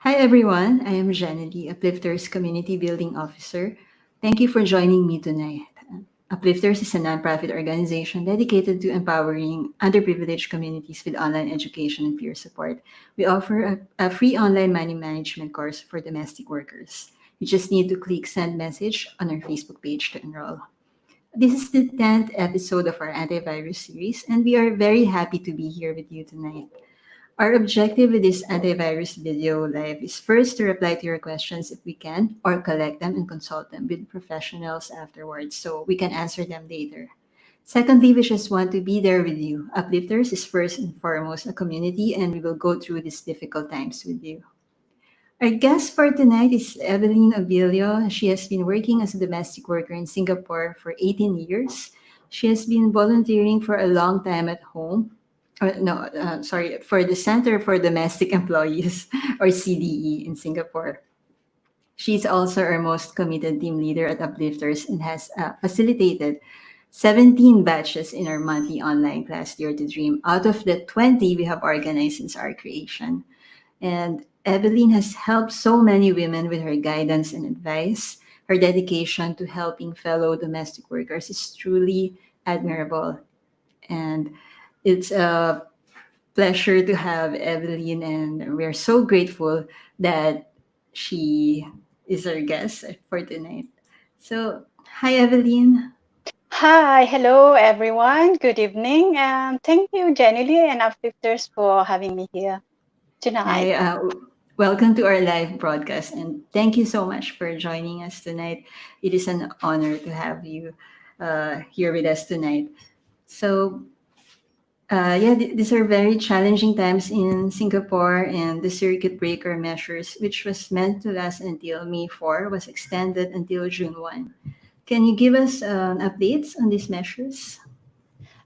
Hi everyone, I am Janely, Uplifters Community Building Officer. Thank you for joining me tonight. Uplifters is a nonprofit organization dedicated to empowering underprivileged communities with online education and peer support. We offer a free online money management course for domestic workers. You just need to click send message on our Facebook page to enroll. This is the 10th episode of our antivirus series, and we are very happy to be here with you tonight. Our objective with this antivirus video live is first to reply to your questions if we can, or collect them and consult them with professionals afterwards so we can answer them later. Secondly, we just want to be there with you. Uplifters is first and foremost a community, and we will go through these difficult times with you. Our guest for tonight is Evelyn Abilio. She has been working as a domestic worker in Singapore for 18 years. She has been volunteering for a long time at home. No, sorry, for the Center for Domestic Employees, or CDE, in Singapore. She's also our most committed team leader at Uplifters and has facilitated 17 batches in our monthly online class, Dare to Dream, out of the 20 we have organized since our creation. And Evelyn has helped so many women with her guidance and advice. Her dedication to helping fellow domestic workers is truly admirable. And it's a pleasure to have Evelyn, and we're so grateful that she is our guest for tonight. So, hi, Evelyn. Hi, hello everyone. Good evening, and thank you, Jenny Lee and Uplifters, for having me here tonight. Hi, welcome to our live broadcast, and thank you so much for joining us tonight. It is an honor to have you here with us tonight. So, these are very challenging times in Singapore, and the circuit breaker measures, which was meant to last until May 4, was extended until June 1. Can you give us updates on these measures?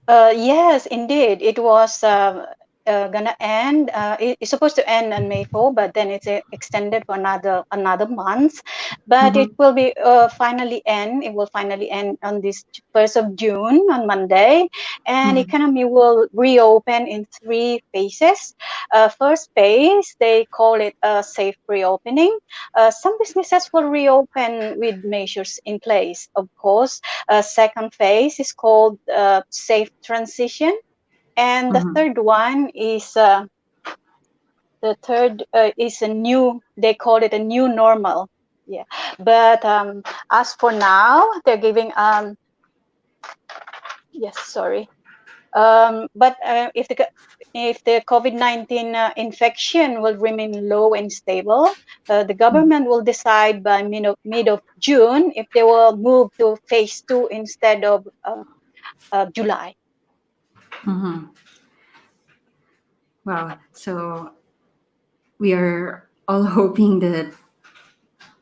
Yes, indeed. It was gonna end. It's supposed to end on May 4, but then it's extended for another month. But it Mm-hmm. will be finally end. It will finally end on this 1st of June on Monday, and Mm-hmm. economy will reopen in three phases. First phase, they call it a safe reopening. Some businesses will reopen with measures in place, of course. Second phase is called safe transition, and Mm-hmm. the third is a new. They call it a new normal. Yeah, but as for now, they're giving yes, sorry. But if the COVID-19 infection will remain low and stable, the government will decide by mid of June if they will move to phase two instead of July. Mm-hmm. Wow. So we are all hoping that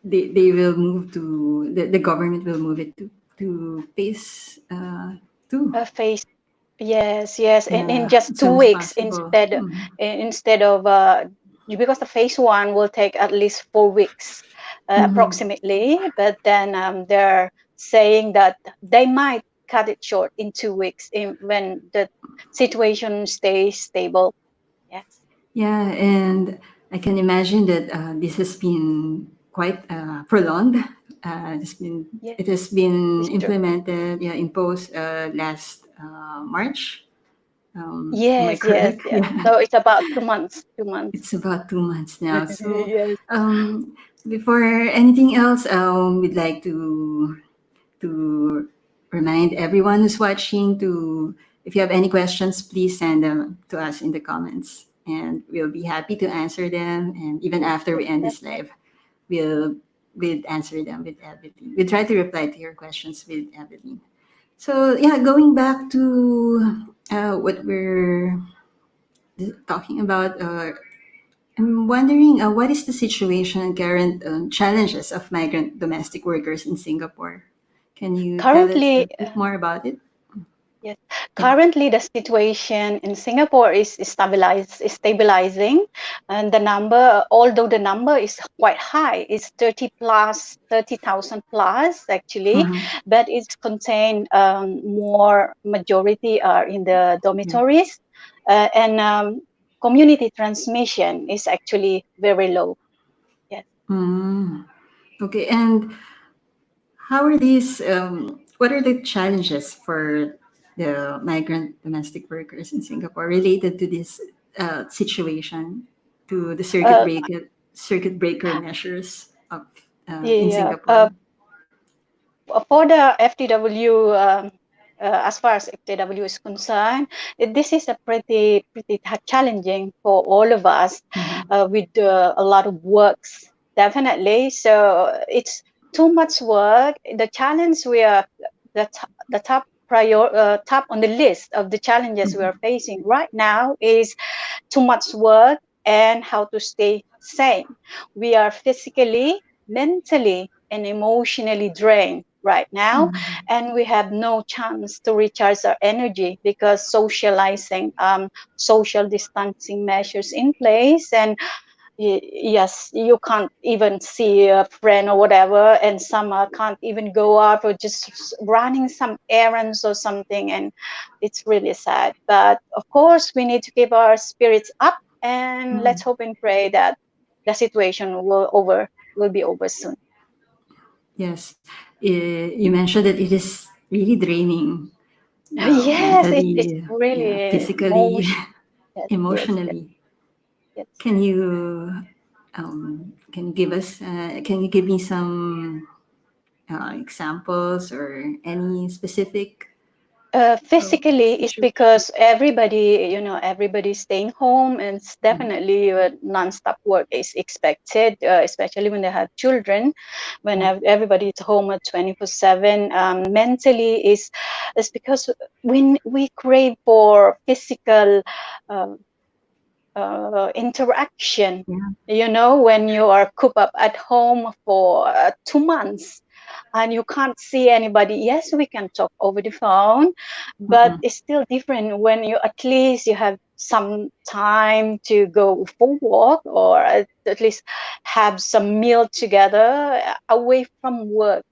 they will move to the government will move it to phase two. Phase Yes, yes, in Yeah, just as two soon as weeks possible. Mhm. instead of because the phase one will take at least 4 weeks Mhm. approximately, but then they're saying that they might cut it short in 2 weeks when the situation stays stable. Yes, Yeah, and I can imagine that this has been quite prolonged. yes, It has been it's true. implemented, yeah, imposed last March. Am I Yes, yes, correct? yes. Yeah, So it's about 2 months. 2 months. it's about 2 months now. So, Yes. um, before anything else, we'd like to remind everyone who's watching to, if you have any questions, please send them to us in the comments, and we'll be happy to answer them. And even after we end this live, we'll we'll answer them with Evelyn. We'll try to reply to your questions with Evelyn. So yeah, going back to what we're talking about. I'm wondering what is the situation and current challenges of migrant domestic workers in Singapore? Can you tell us a Currently, bit more about it? Yes, Yeah. currently the situation in Singapore is stabilizing, and although the number is quite high, it's 30,000 plus actually, Mhm. but it's contained more majority are in the Yeah. dormitories, and community transmission is actually very low. Mm. Okay, and how are these? What are the challenges for the migrant domestic workers in Singapore related to this situation, to the Uh, circuit breaker measures of in yeah. Singapore? For the FTW, as far as FTW is concerned, this is a pretty challenging for all of us, Mhm. with a lot of works, definitely. So it's too much work. The challenge we are the top on the list of the challenges we are Mhm. facing right now is too much work and how to stay sane. We are physically, mentally, and emotionally drained right now, Mhm. and we have no chance to recharge our energy because socializing, social distancing measures in place, and yes, you can't even see a friend or whatever, and some can't even go out or just running some errands or something, and it's really sad. But of course, we need to keep our spirits up, and let's Mhm. hope and pray that the situation will be over soon. Yes, you mentioned that it is really draining, Yes, it's mentally, yeah, really physically, yes, yes, yes, emotionally. yes. Can you give us? Can you give me some examples or any specific Physically, it's situation? because everybody's staying home, and it's definitely non-stop work is expected, especially when they have children. When everybody is home at 24/7, mentally is because when we crave for physical um, interaction. Yeah. When you are cooped up at home for 2 months and you can't see anybody. Yes, we can talk over the phone, but Mm-mm. it's still different when you at least you have some time to go for walk, or at least have some meal together away from work,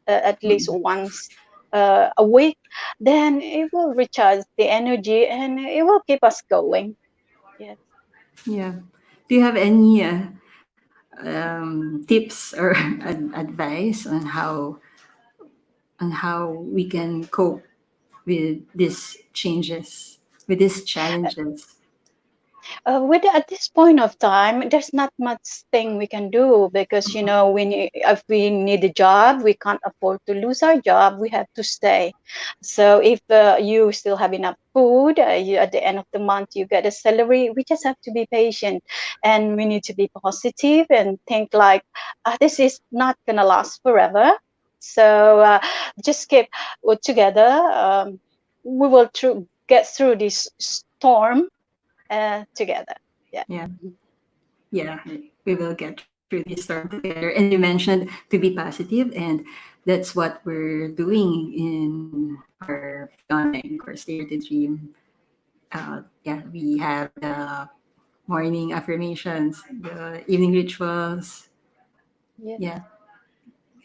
at least Mm-mm. once a week. Then it will recharge the energy and it will keep us going. Yes. Yeah. Do you have any tips or advice on how we can cope with these changes, with these challenges? With at this point of time, there's not much thing we can do because if we need a job, we can't afford to lose our job. We have to stay. So if you still have enough food, at the end of the month you get a salary. We just have to be patient, and we need to be positive and think like, this is not gonna last forever. So just keep together. We will get through this storm together. Yeah. Yeah. Yeah, we will get through this storm together. And you mentioned to be positive, and that's what we're doing in our free online course, Dare to Dream. Yeah, we have the morning affirmations, the evening rituals. Yes. Yeah,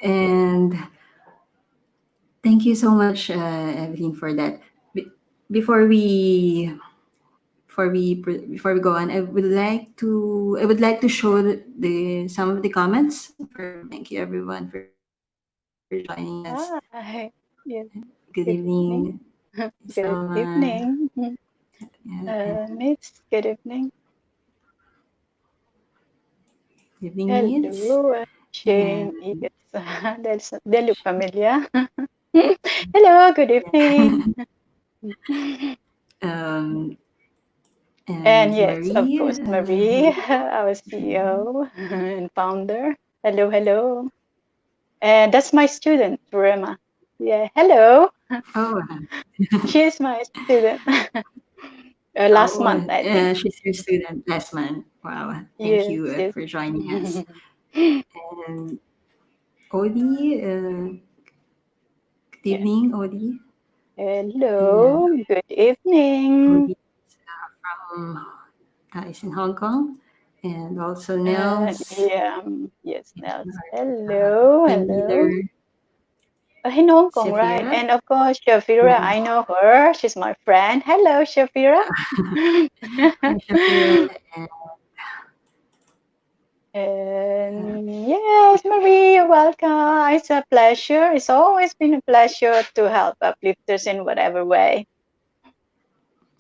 and thank you so much, Evelyn, for that. Be- Before before we go on, I would like to show the some of the comments. For thank you everyone for joining us. Hi. Yes. Good Good evening, evening. Good Salma. evening. Yeah, Miss, good evening. good evening, Mids. Hello, And Shane. Yes. They look familiar. Hello, good evening. um, And and yes, of Marie, course, Marie, hello. our CEO and founder. Hello, hello. And that's my student, Rema. Yeah, hello. Oh, She's my student. Last oh, month, I think. she's your student last month. Wow, thank Yes, you yes. for joining us. And Odie, good Yeah. evening, Odie. And Hello, good evening. Odie from is in Hong Kong, and also Nels, Yeah, yes, Nels. our Hello, team hello. leader, In Hong Kong, right? Safira. And of course, Shafira, Mhm. I know her. She's my friend. Hello, Shafira. Hi, Shafira. And Uh, And yes, Marie, you're welcome. It's a pleasure. It's always been a pleasure to help uplifters in whatever way.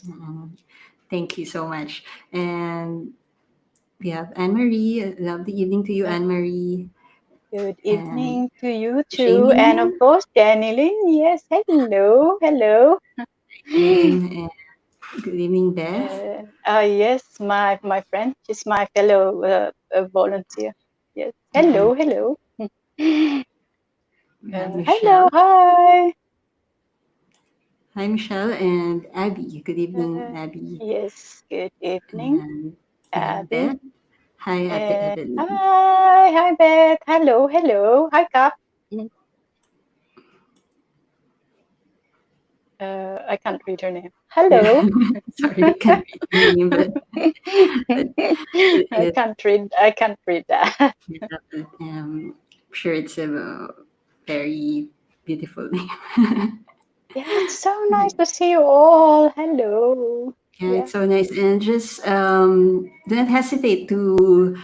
mm, thank you so much. And we have Anne Marie. Lovely evening to you, Uh, Anne Marie. Good And evening to you too. Jamie And of Lynn. course, Jenny Lynn. Yes, hello, hello. Lynn. And good evening, Beth. Yes, my friend. She's my fellow volunteer. Yes, And hello, hello. we have Hello, Michelle. hi. Hi, Michelle and Abby. Good evening, Uh, Abby. yes, good evening, And we have Abby. Beth. Hi, Ate Evelyn. Hi, hi, Beth. Hello, hello. Hi, Cap. Mm, I can't read her name. Yeah, Hello. sorry, I can't read your name, but I it, can't read. I can't read that. yeah, but, I'm sure it's a very beautiful name. Yeah, it's so nice to see you all. Hello. Yeah, Yeah. it's so nice. And just don't hesitate to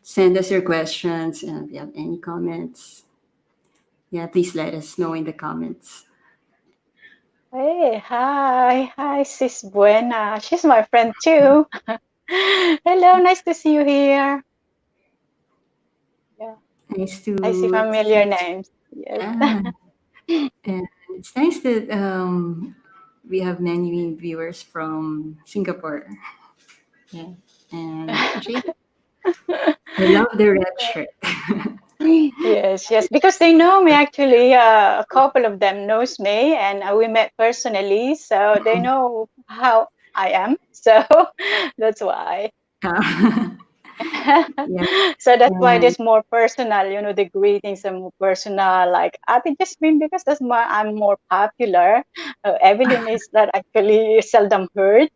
send us your questions. And if you have any comments, yeah, please let us know in the comments. Hey, hi, hi, Sis Buena. She's my friend too. Hello, nice to see you here. Yeah, Nice I see to see familiar you. names. Yes. Yeah, and it's nice that we have many viewers from Singapore. Yeah, and Jane, I love the red shirt. Yes, yes, because they know me actually. A couple of them knows me, and we met personally, so they know how I am. So that's why. Yeah, So that's why and it's more personal. The greetings are more personal. Like Abby Jasmine, because I'm more popular. Evelyn is not actually seldom heard.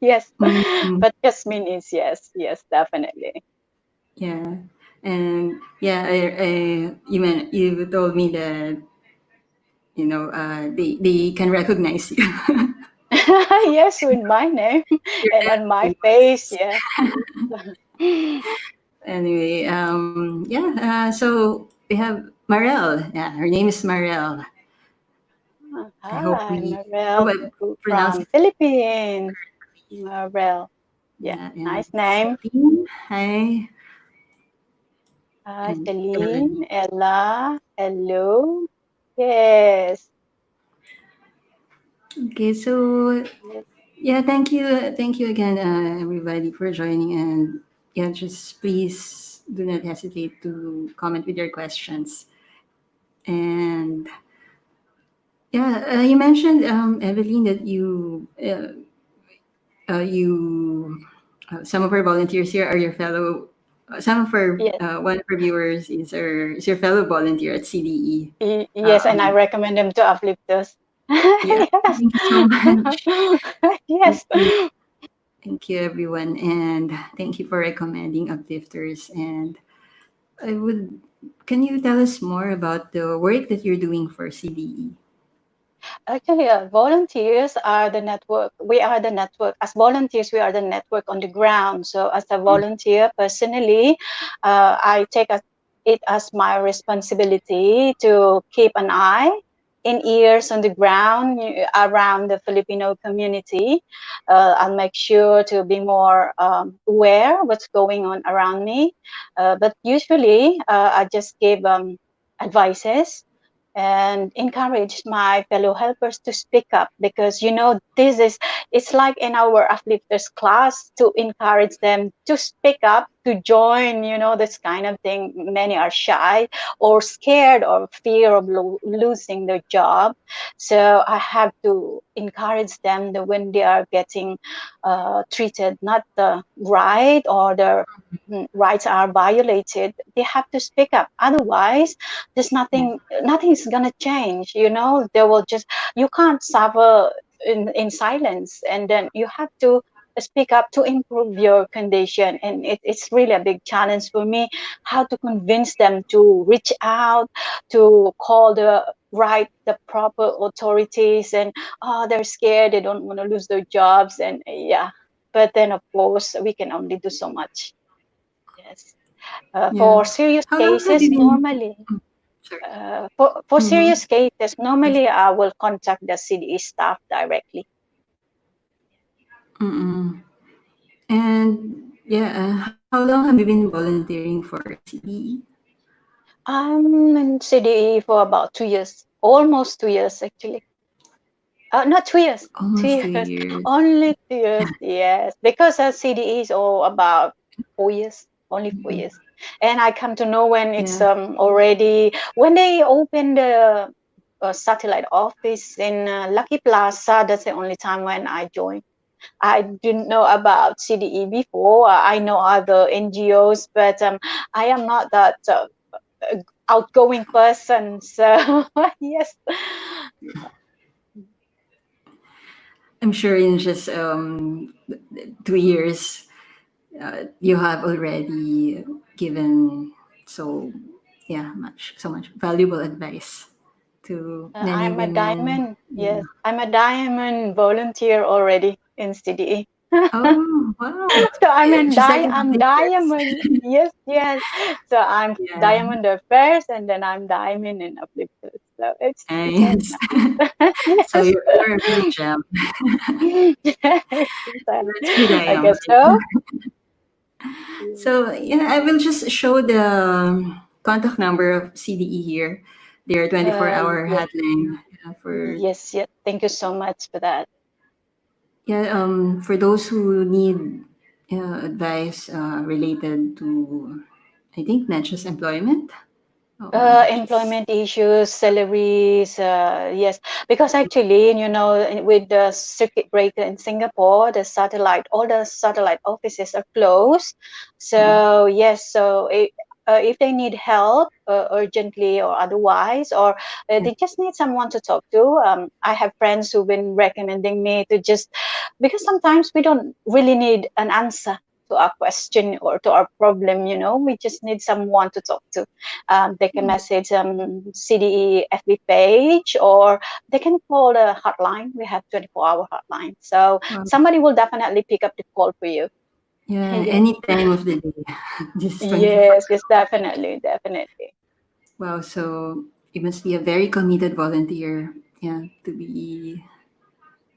Yes, mm, but Jasmine is yes, yes, definitely. yeah, and yeah, you told me that they can recognize you. Yes, with my name Your and on my Evelyn face. voice. Yes, yes. Anyway, yeah, so we have Marel. Yeah, her name is Marel. I Hi, hope Marel I pronounce from it Philippines. Marel. Yeah, yeah, and nice name. Celine. Hi, Hi, and Celine, Elodie. Ella. Hello. Yes. Okay, so Yes. yeah, thank you again, everybody, for joining. And yeah, just please do not hesitate to comment with your questions. And yeah, you mentioned, Evelyn, that some of our volunteers here are your fellow. Some of our Yes. one of our viewers is your fellow volunteer at CDE. Yes, and I Um, recommend them to uplifters. yeah, Yes. thank you so much. Thank Yes. you. Thank you, everyone, and thank you for recommending Uplifters. And I would, can you tell us more about the work that you're doing for CDE? Actually, volunteers are the network. We are the network. As volunteers, we are the network on the ground. So, as a volunteer, personally, I take it as my responsibility to keep an eye in ears on the ground around the Filipino community. I'll make sure to be more aware what's going on around me. But usually, I just give advices and encourage my fellow helpers to speak up, because this is it's like in our uplifters class to encourage them to speak up, to join, this kind of thing. Many are shy or scared or fear of losing their job, so I have to encourage them that when they are getting treated not the right, or their rights are violated, they have to speak up. Otherwise, there's Yeah. nothing's gonna change. They will just, you can't suffer in silence, and then you have to speak up to improve your condition. And it's really a big challenge for me, how to convince them to reach out, to call the proper authorities. And they're scared, they don't want to lose their jobs, and yeah, but then of course we can only do so much. Yes. Yeah. For serious How long have you cases, been? normally, Mm, sorry. for Mm-hmm. serious cases, Yes. normally I will contact the CDE staff directly. Mm-mm. And yeah, how long have you been volunteering for CDE? I'm in CDE for about 2 years, almost 2 years actually. Not 2 years, two Almost two years, years. only 2 years. Yes, because CDE is all about 4 years, only 4 years. And I come to know when it's Yeah. already when they open the satellite office in Lucky Plaza. That's the only time when I joined. I didn't know about CDE before. I know other NGOs, but I am not that outgoing person. So yes. I'm sure in just 2 years, you have already given so yeah so much valuable advice to many I'm a women. diamond. Yeah. Yes, I'm a diamond volunteer already in CDE. Oh wow! So Just like a I'm volunteers. diamond. Yes, yes. So I'm Yeah. diamond at first, and then I'm diamond in uplifters. So it's very Nice. nice. So Yes. you're a real gem. Yes, Let's be I guess diamond. so. Yes. So yeah, I will just show the contact number of CDE here. Their 24-hour Yes, hotline for yes, yes. Thank you so much for that. yeah for those who need advice related to I think not just employment. Just Employment issues, salaries, yes, because actually, with the circuit breaker in Singapore, all the satellite offices are closed. mm, So yes, so if they need help urgently or otherwise, or yeah, they just need someone to talk to, I have friends who've been recommending me to just because sometimes we don't really need an answer to our question or to our problem. We just need someone to talk to. They can message CDE FB page, or they can call the hotline. We have 24-hour hotline. So well, somebody will definitely pick up the call for you. yeah, Yes. any time of the day. Just 24. Yes, yes, definitely, definitely. Wow, so you must be a very committed volunteer. Yeah, to be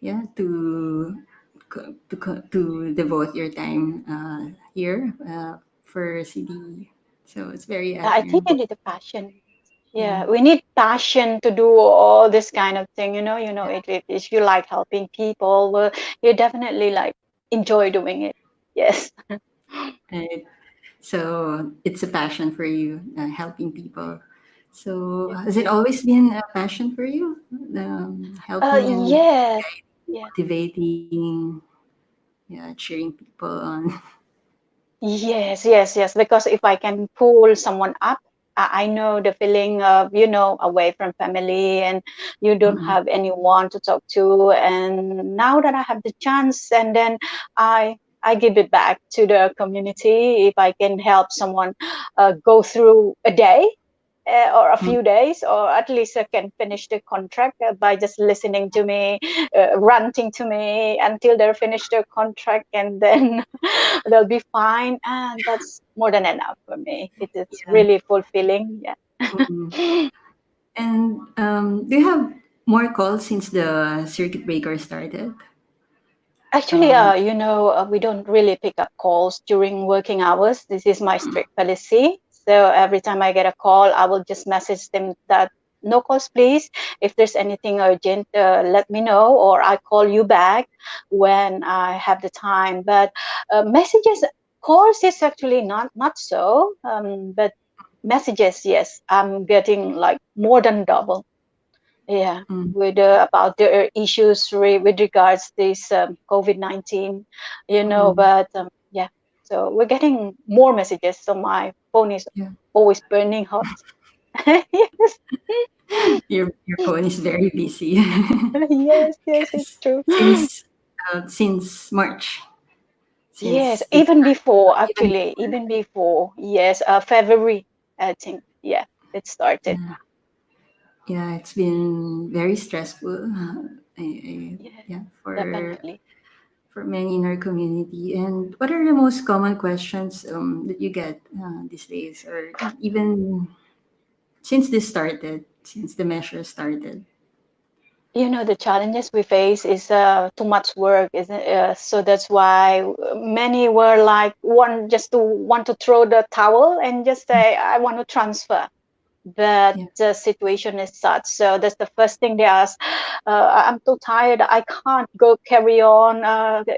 yeah to devote your time here for CD. So it's very I think you admirable. need a passion. Yeah, Yeah, we need passion to do all this kind of thing. yeah, if you like helping people, well, you definitely like enjoy doing it. Yes. right. So it's a passion for you, helping people. So has it Yes. always been a passion for you, helping and Yes. Yes. motivating, yeah, cheering people on? Yes, yes, yes. Because if I can pull someone up, I know the feeling of, away from family and you don't Mm-mm. have anyone to talk to. And now that I have the chance, and then I give it back to the community. If I can help someone go through a day, or a Mm, few days, or at least I can finish the contract by just listening to me, ranting to me until they're finished their contract, and then they'll be fine. And that's more than enough for me. It's yeah. really fulfilling. Mm. Yeah. And do you have more calls since the circuit breaker started? Actually, Um, we don't really pick up calls during working hours. This is my strict policy. So every time I get a call, I will just message them that no calls, please. If there's anything urgent, let me know, or I call you back when I have the time. But messages, calls is actually not so. But messages, yes, I'm getting like more than double. Yeah, mm, with about the issues with regards this COVID-19, mm, but yeah, so we're getting more messages, so my phone is yeah. always burning hot. Yes. Your phone is very busy. Yes, yes, it's Yes. true. Since March, Yes, since it even started, before, even actually, before. even before, yes, February, I think, yeah, it started. Yeah, yeah, it's been very stressful. Yes, Yeah, for definitely. for many in our community. And what are the most common questions that you get these days, or even since this started, since the measure started? The challenges we face is too much work, isn't it? So that's why many were like one just to want to throw the towel and just say, I want to transfer. But Yeah. the situation is such. So that's the first thing they ask. I'm too tired. I can't go carry on.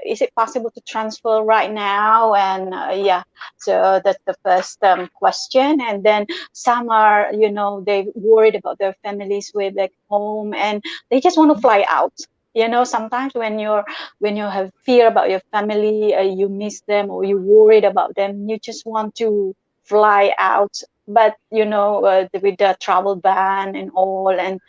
Is it possible to transfer right now? And yeah, so that's the first question. And then some are, they worried about their families with like home, and they just want to fly out. Sometimes when you have fear about your family, you miss them or you worried about them, you just want to fly out. But with the travel ban and all, and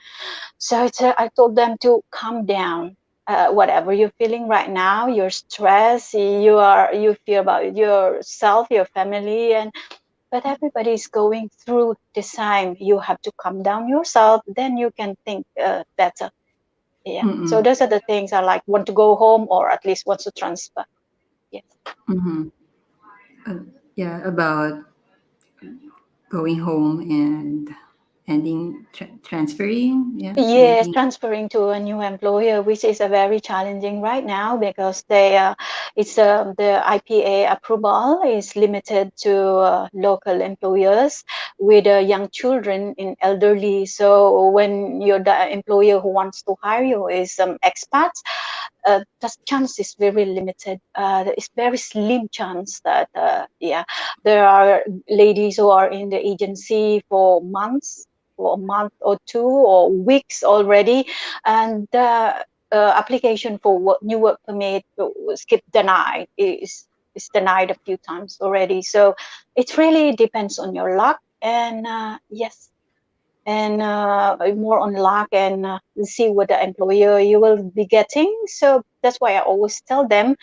so I told them to calm down. Whatever you're feeling right now, you're stressed, you fear about yourself, your family, and but everybody's going through this time. You have to calm down yourself, then you can think better. Yeah, so Mm-mm. those are the things I like, want to go home or at least want to transfer. Yes. Mm-hmm. Uh, yeah, about going home and ending transferring. Yeah, Yes, making. transferring to a new employer, which is a very challenging right now because it's the IPA approval is limited to local employers with young children and elderly. So when you're the employer who wants to hire you is expats, the chance is very limited. It's very slim chance that yeah, there are ladies who are in the agency for a month or two or weeks already, and the application for new work permit was keep denied. Is denied a few times already. So it really depends on your luck. And yes, and more on luck, and see what the employer you will be getting. So that's why I always tell them,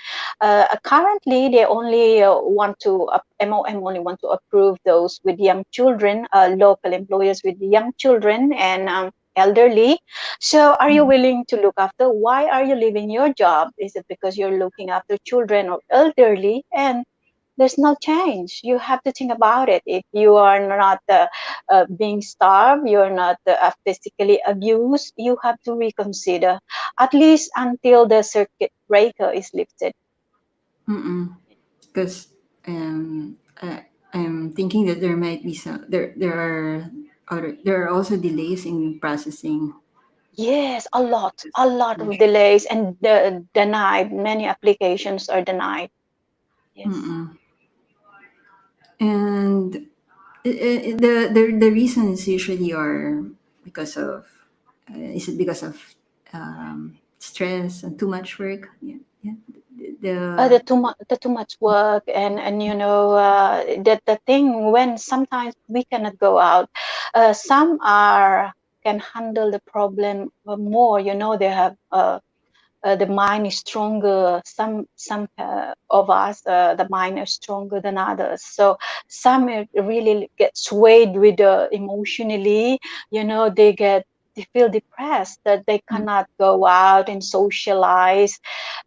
currently they only want to MOM only want to approve those with young children, local employers with young children and elderly. So are you willing to look after? Why are you leaving your job? Is it because you're looking after children or elderly? And there's no change. You have to think about it. If you are not being starved, you're not physically abused, you have to reconsider, at least until the circuit breaker is lifted. Mm-mm. Because I'm thinking that there might be some there are also delays in processing. Yes, a lot of delays and denied. Many applications are denied. Yes. Mm-mm. And the reasons usually are because of is it because of stress and too much work? Yeah, yeah. The The too much work, and that the thing when sometimes we cannot go out. Some are can handle the problem more. They have the mind is stronger. Some of us, the mind is stronger than others. So some really get swayed with emotionally. They feel depressed that they cannot go out and socialize.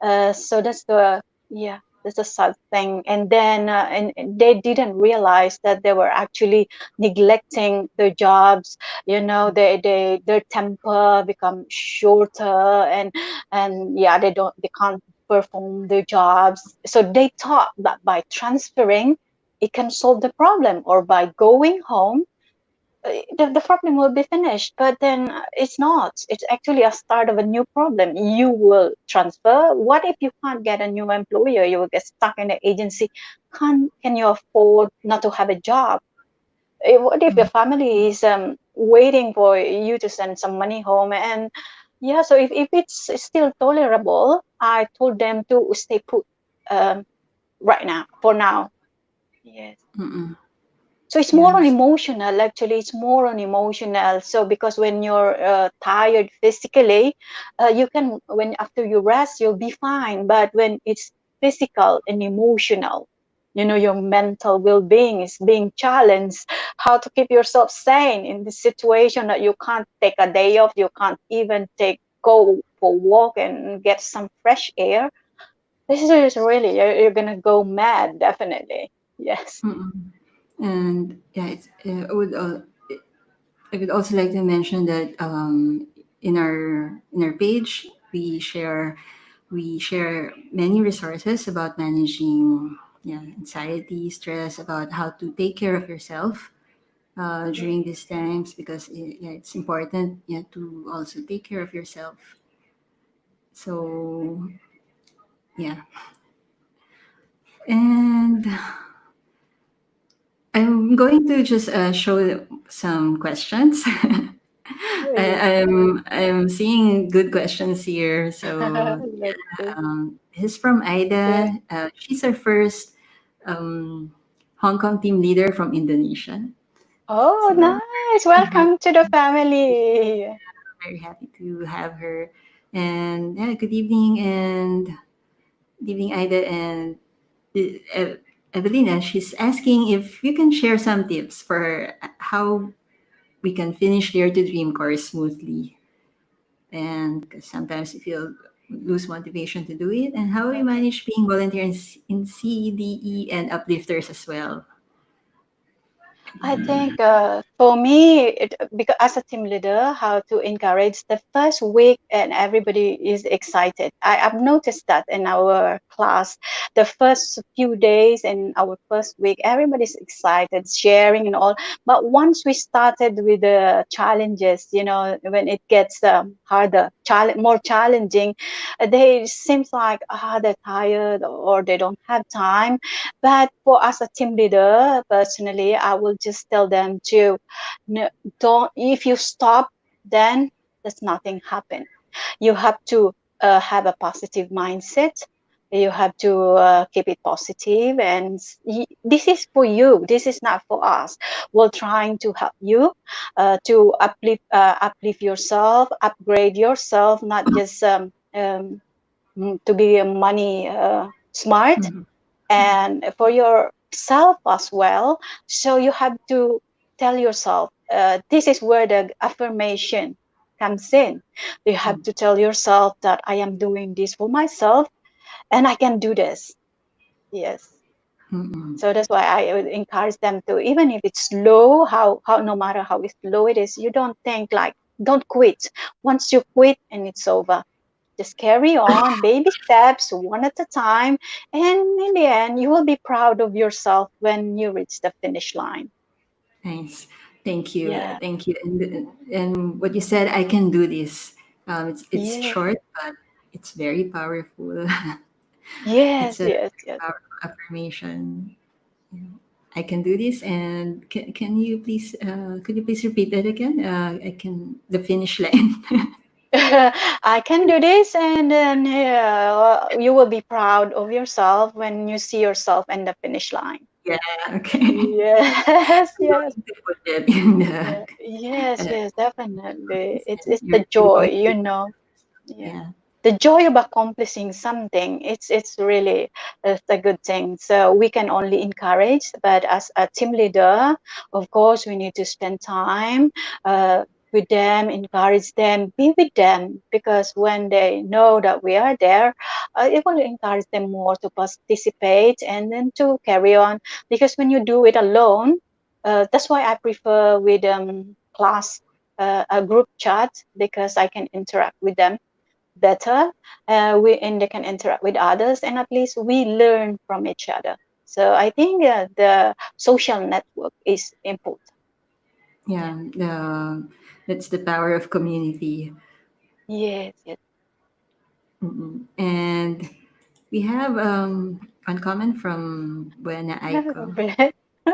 So that's the yeah. That's a sad thing, and then and they didn't realize that they were actually neglecting their jobs. Their temper become shorter, and yeah, they can't perform their jobs. So they thought that by transferring it can solve the problem, or by going home the problem will be finished. But then it's not. It's actually a start of a new problem. You will transfer. What if you can't get a new employer? You will get stuck in the agency. Can you afford not to have a job? What if your family is waiting for you to send some money home? And yeah, so if it's still tolerable, I told them to stay put, um, right now, for now. Yes. mm-mm. So it's more on Yes. emotional, actually. It's more on emotional. So because when you're tired physically, you can, when after you rest, you'll be fine. But when it's physical and emotional, your mental well-being is being challenged. How to keep yourself sane in this situation that you can't take a day off, you can't even go for a walk and get some fresh air. This is really, you're gonna go mad, definitely. Yes. Mm-mm. And yeah, I would also like to mention that in our page we share many resources about managing, yeah, anxiety, stress, about how to take care of yourself Yeah. during these times, because yeah, it's important, yeah, to also take care of yourself. So yeah, and I'm going to just show some questions. Really. I'm seeing good questions here. So Let's see. this is from Yes. Aida. She's our first um, Hong Kong team leader from Indonesia. Oh, So nice. very happy, Welcome to the family. very happy to have her. And yeah, good evening, and good evening, Aida and uh, Evelina. She's asking if you can share some tips for how we can finish Dare to Dream course smoothly. And because sometimes you feel lose motivation to do it, and how we manage being volunteer in CDE and uplifters as well. I think for me, because as a team leader, how to encourage the first week and everybody is excited. I've noticed that in our class, the first few days in our first week, everybody's excited, sharing and all. But once we started with the challenges, when it gets harder, more challenging, they seems like they're tired or they don't have time. But for us a team leader, personally, I will just tell them to no, don't. If you stop, then there's nothing happen. You have to have a positive mindset. You have to keep it positive, and this is for you. This is not for us. We're trying to help you to uplift yourself, upgrade yourself, not just to be money smart, Mhm. and for yourself as well. So you have to tell yourself, this is where the affirmation comes in. You have to tell yourself that I am doing this for myself and I can do this. Yes. Mm-mm. So that's why I would encourage them to, even if it's slow, how no matter how slow it is, you don't think like, don't quit. Once you quit and it's over, just carry on, baby steps, one at a time. And in the end, you will be proud of yourself when you reach the finish line. Nice. Thank you. Yeah. Thank you. And what you said, I can do this. It's Yeah. short, but it's very powerful. It's Yes, a yes, very yes. powerful affirmation. You know, I can do this. And can you please could you please repeat that again? I can the finish line. I can do this, and then you will be proud of yourself when you see yourself in the finish line. Yeah. Okay. Yes, I'm yes. going to put that in the Yeah. Yes, uh, yes, definitely. It's the you're joy, going to, Yeah. yeah. The joy of accomplishing something, it's really it's a good thing. So we can only encourage, but as a team leader, of course, we need to spend time with them, encourage them, be with them, because when they know that we are there, it will encourage them more to participate and then to carry on. Because when you do it alone, that's why I prefer with class a group chat, because I can interact with them better. And they can interact with others, and at least we learn from each other. So I think the social network is important. Yeah. Yeah, that's the power of community. Yes, yes. Mm-mm. And we have one comment from Buena Aiko. Friend.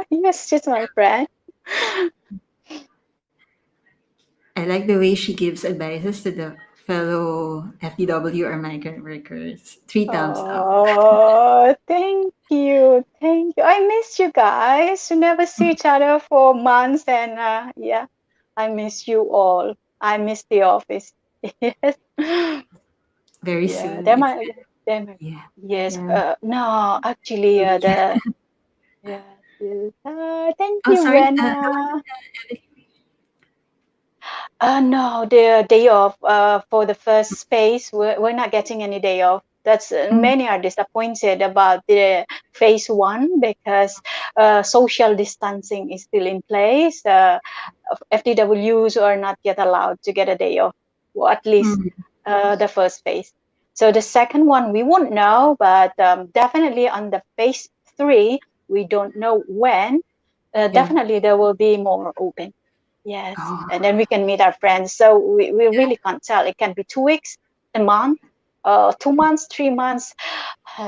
Yes, she's my friend. I like the way she gives advices to the fellow FDW or migrant workers. Three thumbs up. Oh, thank you, thank you. I miss you guys. We never see each other for months, and yeah, I miss you all. I miss the office. Yes. Very Yeah, soon. there It's might, there might, yeah, yes. yeah. No, actually, Yeah. the yes, yes. Thank Oh, you, sorry. Go Rena. ahead. No, the day off. For the first space, we're not getting any day off. That's Mm, many are disappointed about the phase 1 because social distancing is still in place. FTWs are not yet allowed to get a day off, or at least mm, the first phase. So the second one we won't know, but definitely on the phase 3, we don't know when. yeah. Definitely there will be more open. Yes, Oh, and then we can meet our friends. So we really can't tell. It can be 2 weeks, a month, 2 months, 3 months.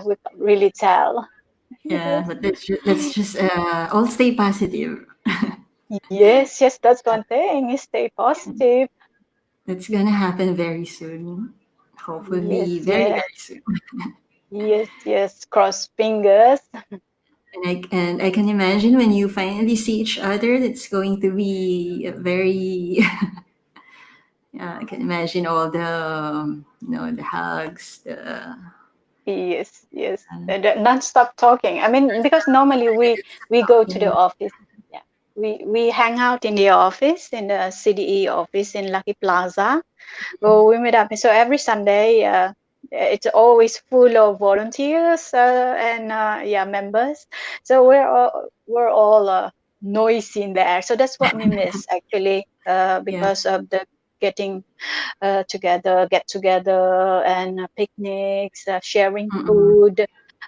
We can't really tell. yeah, Yes, but let's just all stay positive. yes, yes. That's one thing. Stay positive. It's gonna happen very soon. Yes, Hopefully, very yes, very soon. yes, yes. Cross fingers. And I can imagine when you finally see each other, it's going to be a very. Yeah, I can imagine all the the hugs, the Yes, yes. Non-stop talking. I mean, because normally we go to the talking. office. Yeah, we hang out in the office, in the CDE office in Lucky Plaza. Well, we meet up. So every Sunday, it's always full of volunteers and yeah, members. So we're all noisy in there. So that's what we miss actually, Yeah. because of the getting get together and picnics, sharing Mm-mm. food,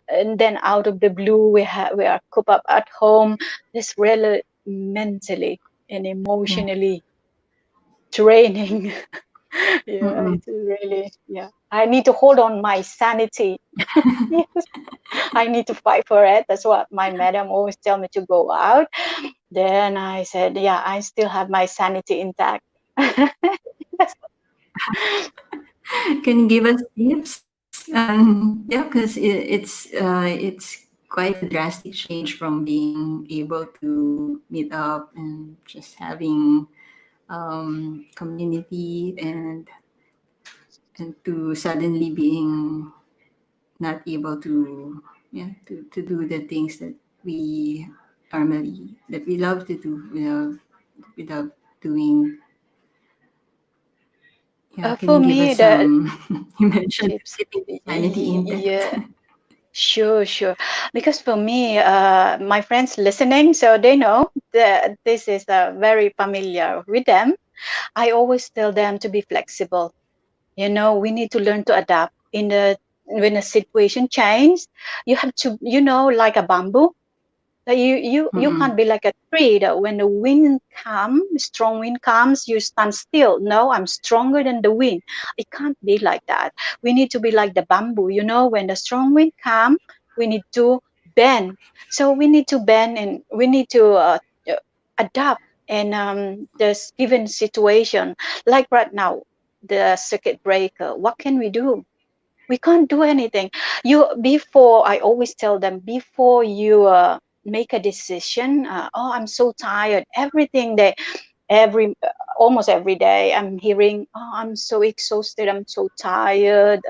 and then out of the blue we are cooped up at home. It's really mentally and Yeah. emotionally draining. Yeah, Mm-mm. it's really, yeah. I need to hold on my sanity. Yes, I need to fight for it. That's what my madam always tell me to go out. Then I said, yeah, I still have my sanity intact. Yes. Can you give us tips? Yeah, because it's quite a drastic change from being able to meet up and just having community and to suddenly being not able to to do the things that we normally that we love to do without doing. Yeah, can For you give me, us the some? You mentioned tips, keeping the sanity intact. yeah, sure, sure. Because for me, my friends listening, so they know that this is very familiar with them. I always tell them to be flexible. We need to learn to adapt in the when a situation changes. You have to, like a bamboo. Like you Mm-mm. can't be like a tree that when the wind comes, strong wind comes, you stand still. No, I'm stronger than the wind. It can't be like that. We need to be like the bamboo. When the strong wind comes, we need to bend. So we need to bend and we need to uh, adapt. And this given situation, like right now, the circuit breaker, what can we do? We can't do anything. Before, I always tell them, before you make a decision, oh, I'm so tired, everything they every almost every day I'm hearing, oh, I'm so exhausted, I'm so tired,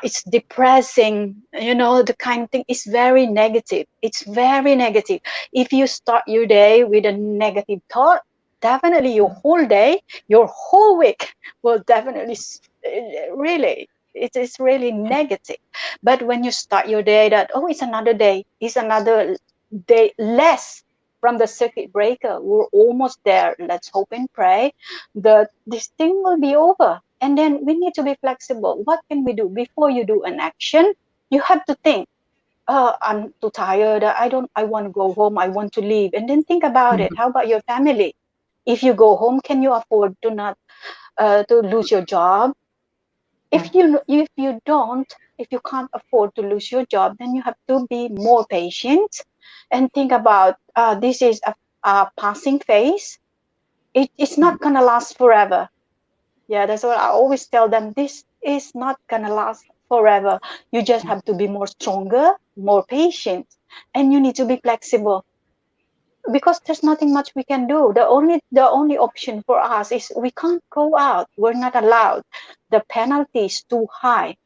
it's depressing, the kind of thing is very negative. It's very negative. If you start your day with a negative thought, definitely your whole day, your whole week will definitely really, it is really negative. But when you start your day that, oh, it's another day, it's another day less from the circuit breaker, we're almost there, let's hope and pray that this thing will be over. And then we need to be flexible. What can we do? Before you do an action, you have to think, oh, I'm too tired, I want to go home, I want to leave. And then think about it. Mhm. How about your family? If you go home, can you afford to not to lose your job? Yeah. If you can't afford to lose your job, then you have to be more patient and think about, this is a passing phase. It's Mm. not gonna last forever. Yeah, that's what I always tell them. This is not gonna last forever. You just have to be more stronger, more patient, and you need to be flexible because there's nothing much we can do. The only option for us is we can't go out. We're not allowed. The penalty is too high.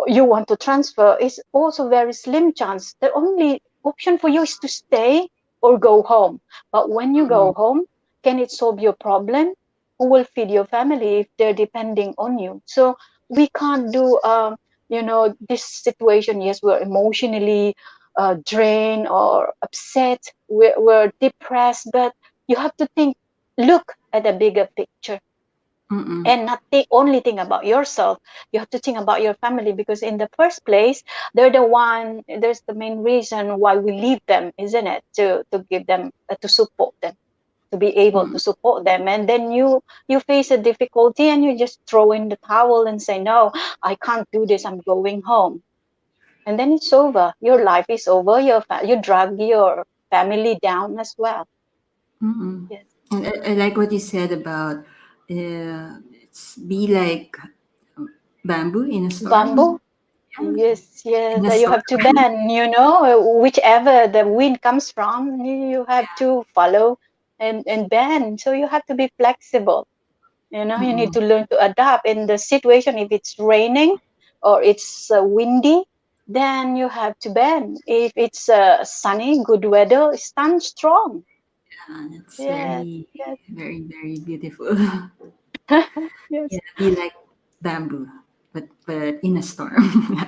You want to transfer is also very slim chance. The only option for you is to stay or go home. But when you go Mm-mm. home, can it solve your problem? Who will feed your family if they're depending on you? So we can't do this situation, yes, we're emotionally drained or upset, we're depressed, but you have to look at the bigger picture, Mm-mm. and not only think about yourself. You have to think about your family, because in the first place, there's the main reason why we leave them, isn't it? To give them, to support them, to be able Mm-mm. to support them. And then you face a difficulty and you just throw in the towel and say, no, I can't do this, I'm going home. And then it's over, your life is over, you drag your family down as well. Mm-mm. Yes. And I like what you said about it's be like bamboo in a Bamboo. storm. Yeah, Yes, yes, in a you storm. have to bend, whichever the wind comes from, you have to follow and bend. So you have to be flexible. You need Mm-mm. to learn to adapt in the situation. If it's raining or it's windy, then you have to bend. If it's sunny, good weather, stand strong. It's Yes, very, yes, very, very beautiful. yes, Yeah, be like bamboo, but in a storm,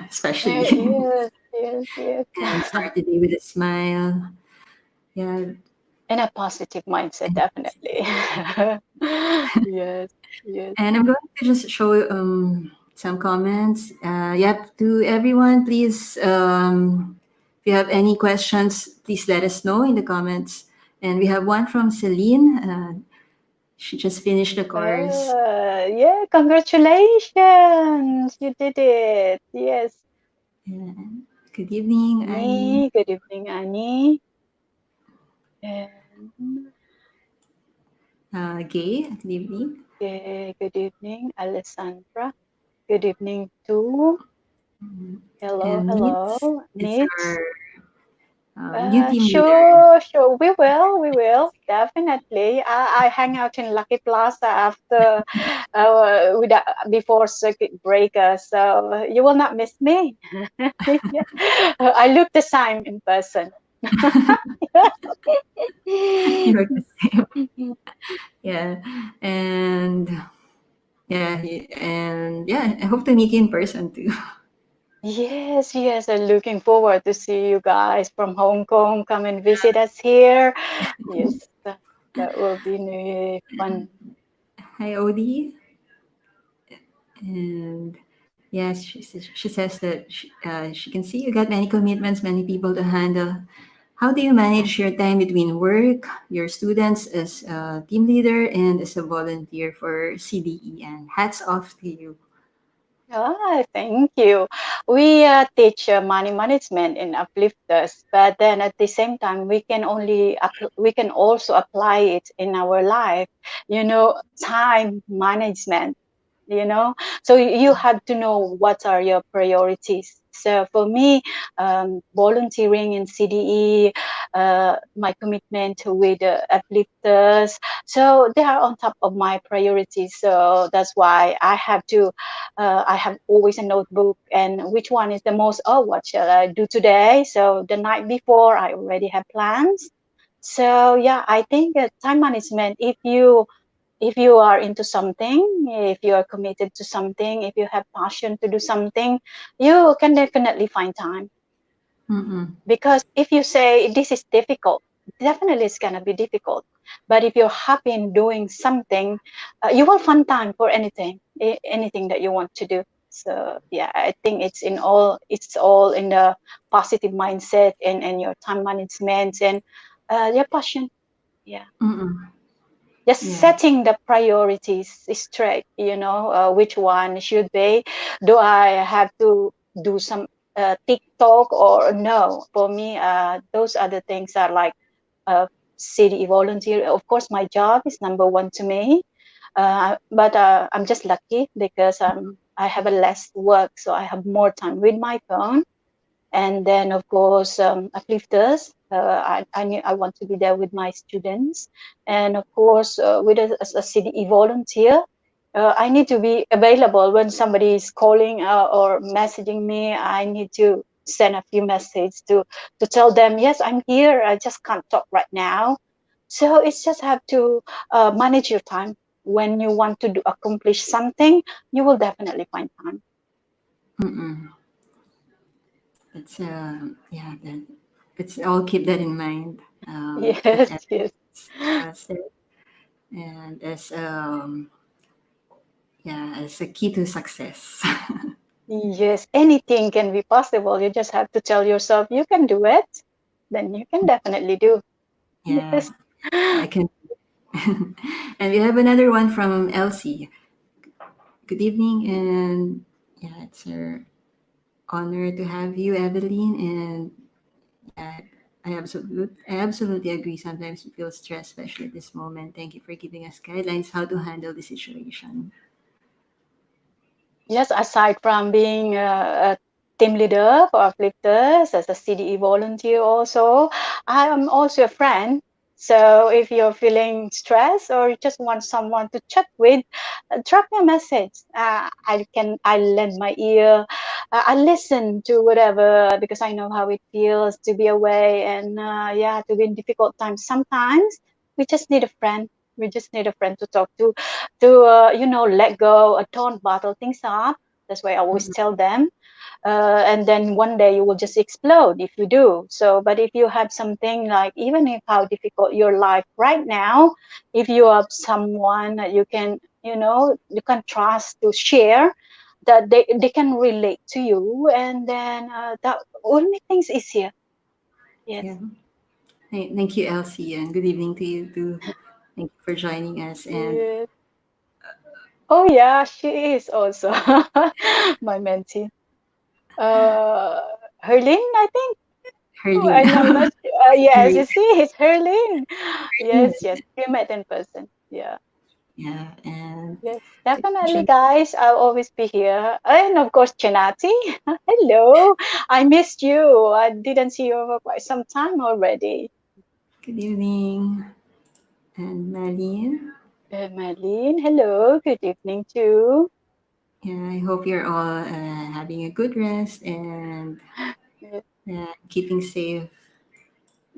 especially. yes, yes, yes. And start the day with a smile. Yeah, And a positive mindset, and definitely. Yes, yes. and I'm going to just show some comments. Yep, to everyone, please, if you have any questions, please let us know in the comments. And we have one from Celine. She just finished the course. Yeah, congratulations. You did it. Yes. And good evening, Annie. Annie, good evening, Annie. And Gay, good evening. good evening, Alessandra. Good evening too. Hello, And hello, Meets, it's Meet. our new team leader. Sure, sure. We will, definitely. I hang out in Lucky Plaza after, before circuit breaker, so you will not miss me. Yeah. I look the same in person. You're the same. Yeah, and yeah, I hope to meet you in person too. Yes, yes, I'm looking forward to see you guys from Hong Kong. Come and visit us here. Yes, that will be fun. Hi, Odie. And yes, she says that she can see you got many commitments, many people to handle. How do you manage your time between work, your students as a team leader, and as a volunteer for CDE? And hats off to you. Thank you. We teach money management in Uplifters, but then at the same time, we can also apply it in our life. Time management. So you have to know what are your priorities. So for me, volunteering in CDE, my commitment with Uplifters, so they are on top of my priorities. So that's why I have always a notebook, and which one is the most, oh, what shall I do today? So the night before, I already have plans. So yeah, I think time management, if you are into something, if you are committed to something, if you have passion to do something, you can definitely find time. Mm-mm. Because if you say this is difficult, definitely it's going to be difficult. But if you're happy in doing something, you will find time for anything that you want to do. So yeah, I think it's all in the positive mindset and your time management and your passion. Yeah, Mm-mm. just Yeah. setting the priorities straight, which one should be. Do I have to do some TikTok or no? For me, those other things are like uh, city volunteer. Of course, my job is number one to me, but I'm just lucky because I have a less work, so I have more time with my phone. And then of course uplifters, I want to be there with my students. And of course with as a CDE volunteer, I need to be available when somebody is calling or messaging me. I need to send a few messages to tell them, yes, I'm here, I just can't talk right now. So it's just have to manage your time. When you want to accomplish something, you will definitely find time. Mm-mm. That's yeah. Let's all keep that in mind. As Yes, yes. said, and as yeah, as a key to success. Yes, anything can be possible. You just have to tell yourself you can do it, then you can definitely do. Yeah, Yes. I can. And we have another one from Elsie. Good evening, and yeah, it's our honor to have you, Evelyn. And yeah, I absolutely agree. Sometimes we feel stressed, especially at this moment. Thank you for giving us guidelines how to handle the situation. Yes, aside from being a team leader for Uplifters as a CDE volunteer, also, I am also a friend. So if you're feeling stressed or you just want someone to chat with, drop me a message. I lend my ear. I listen to whatever because I know how it feels to be away and yeah, to be in difficult times. Sometimes we just need a friend. We just need a friend to talk to let go, don't bottle things up. That's why I always Mhm. tell them. And then one day you will just explode if you do. So, but if you have something like, even if how difficult your life right now, if you have someone that you can, you can trust to share, that they can relate to you, and then that will make things easier. Yes. Yeah. Thank you, Elsie, and good evening to you too. Thank you for joining us. And Yes. Oh yeah, she is also my mentee. Uh, Herlin, I think. Oh, Herlin. and I'm not. Yes, Herlin. you see, it's Herlin. Yes, yes, we met in person. Yeah, Yeah, and yes, definitely, Jen- guys. I'll always be here, and of course, Chinati. Hello, I missed you. I didn't see you for quite some time already. good evening. And Marlene. Madeline, hello. Good evening too. Yeah, I hope you're all having a good rest and Yes, keeping safe.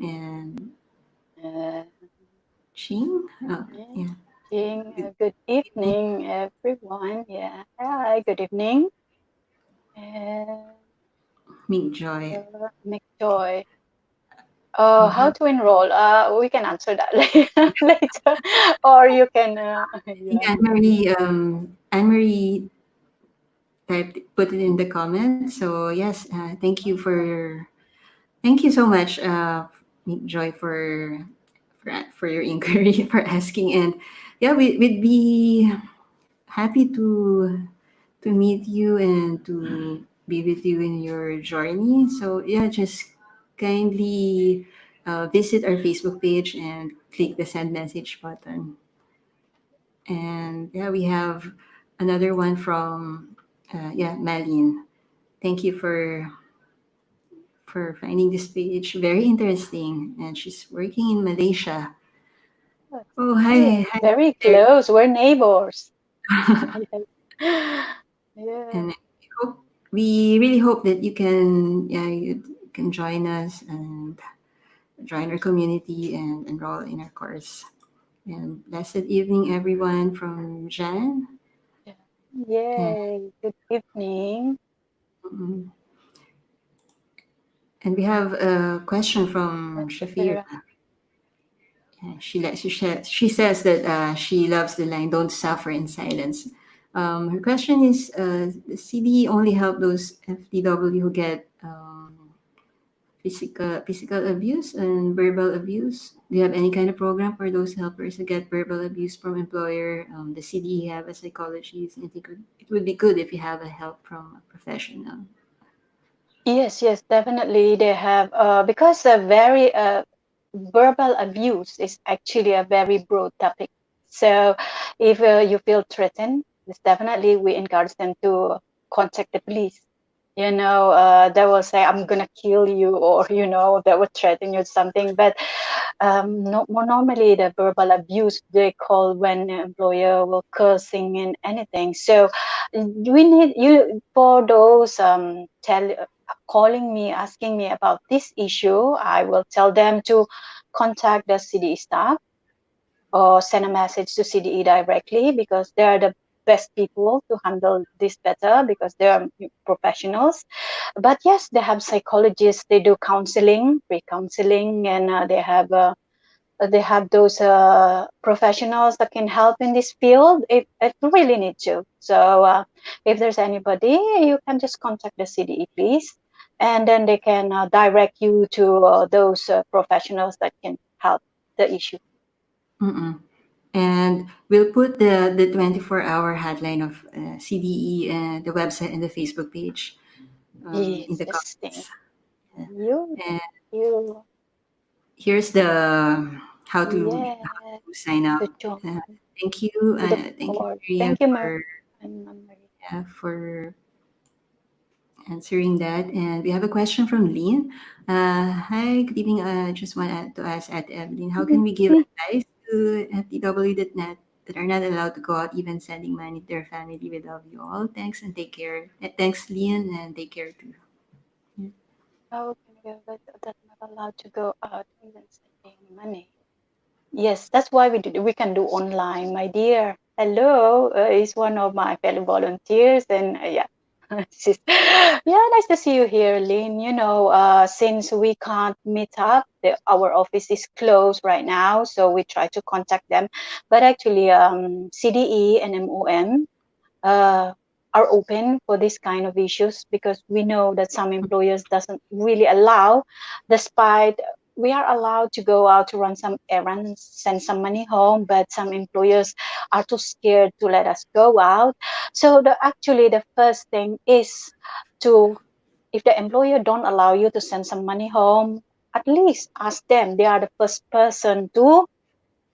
And uh, Ching, yes, yeah, good good evening. evening, everyone. Yeah, hi. Good evening. Uh, Meet Joy. McJoy. Oh, How how to enroll? We can answer that later, or you can. I think Yeah, Anne Marie put it in the comments. So yes, thank you so much, Meet Joy, for your inquiry for asking. And yeah, we'd be happy to meet you and to be with you in your journey. So yeah, just kindly visit our Facebook page and click the send message button. And yeah, we have another one from yeah, Malin. Thank you for finding this page very interesting. And she's working in Malaysia. that's Oh, nice. hi Very there. close. We're neighbors. Yeah. And we really hope that you can join us and join our community and enroll in our course. And blessed evening, everyone, from Jan. Yeah. And, Yay. Good evening. mm, and we have a question from Shafira. Shafira. She says that she loves the line "Don't suffer in silence." Her question is: the CD only help those FTW who get physical abuse and verbal abuse? Do you have any kind of program for those helpers who get verbal abuse from employer? The CD have a psychologist. I think it would be good if you have a help from a professional. Yes, yes, definitely. They have, because a very verbal abuse is actually a very broad topic. So if you feel threatened, it's definitely we encourage them to contact the police. They will say, I'm gonna kill you, or they will threaten you something. But no, more normally the verbal abuse they call when the employer will cursing and anything. So we need you for those calling me, asking me about this issue. I will tell them to contact the CDE staff or send a message to CDE directly, because they are the best people to handle this better because they are professionals. But yes, they have psychologists, they do counseling, free counseling, and they have those professionals that can help in this field. It really need to. So if there's anybody, you can just contact the CDE, please, and then they can direct you to those professionals that can help the issue. Mm-mm. And we'll put the 24-hour hotline of CDE and the website and the Facebook page in Yes, the yes, thank comments. Yeah. you, And you, here's the how yes, to sign up. to join Uh, to the thank you, course. Miriam, Thank you, Mary and Marie. for answering that. And we have a question from Lean. Hi, good evening. Just want to ask at Evelyn, how can we give advice to FTW that are not allowed to go out, even sending money to their family? We love you all. Thanks and take care. Thanks, Lean, and take care too. Yeah. How can we get that not allowed to go out even sending money? Yes, that's why we can do online, my dear. Hello, is one of my fellow volunteers, and yeah, yeah, nice to see you here, Lynn. Since we can't meet up, our office is closed right now, so we try to contact them. But actually, CDE and MOM uh, are open for this kind of issues because we know that some employers doesn't really allow, despite we are allowed to go out to run some errands, send some money home, but some employers are too scared to let us go out. So actually the first thing is to, if the employer don't allow you to send some money home, at least ask them. They are the first person to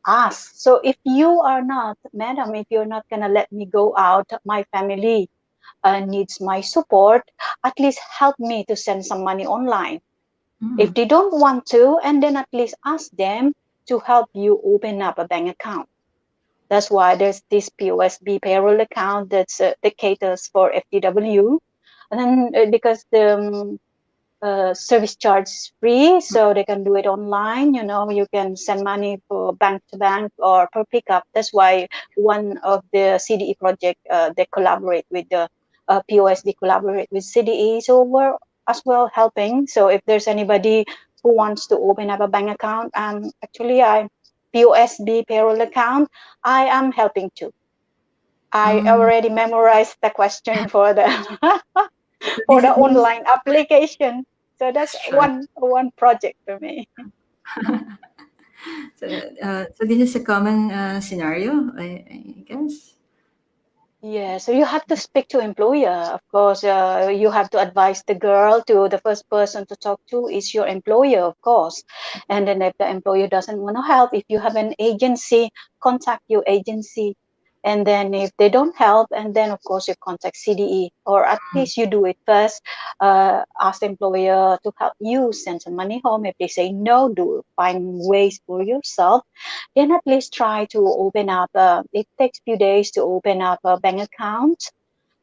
ask. So if you are not, madam, if you're not gonna let me go out, my family needs my support, at least help me to send some money online. If Mm, they don't want to, and then at least ask them to help you open up a bank account. That's why there's this POSB payroll account that caters for FTW. And then because the service charge is free, so they can do it online. You can send money for bank to bank or per pickup. That's why one of the CDE project, they collaborate with the POSB, collaborate with CDE, so we're as well helping. So if there's anybody who wants to open up a bank account, actually I POSB payroll account, I am helping too. I mm. already memorized the question for the So for the this is online application. So that's sure. one project for me. So this is a common scenario, I guess. Yeah, so you have to speak to employer. Of course, you have to advise the girl to the first person to talk to is your employer, of course. And then if the employer doesn't want to help, if you have an agency, contact your agency. And then if they don't help, and then of course you contact CDE, or at Mm, least you do it first. Ask the employer to help you send some money home. If they say no, do find ways for yourself, then at least try to open up. It takes few days to open up a bank account.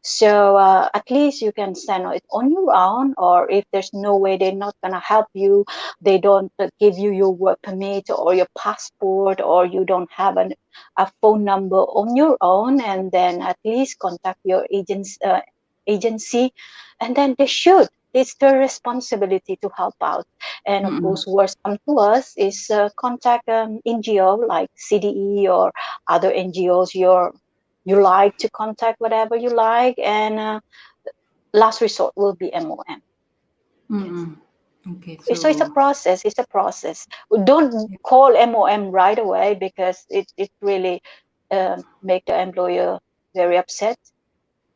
So at least you can send it on your own, or if there's no way, they're not gonna help you, they don't give you your work permit or your passport, or you don't have a phone number on your own, and then at least contact your agency, and then they should. It's their responsibility to help out. And of mm, course, worst come to us is contact NGO like CDE or other NGOs you like to contact, whatever you like, and last resort will be MOM. Yes. mm. Okay, So it's a so process. It's a process. Don't call MOM right away because it really make the employer very upset.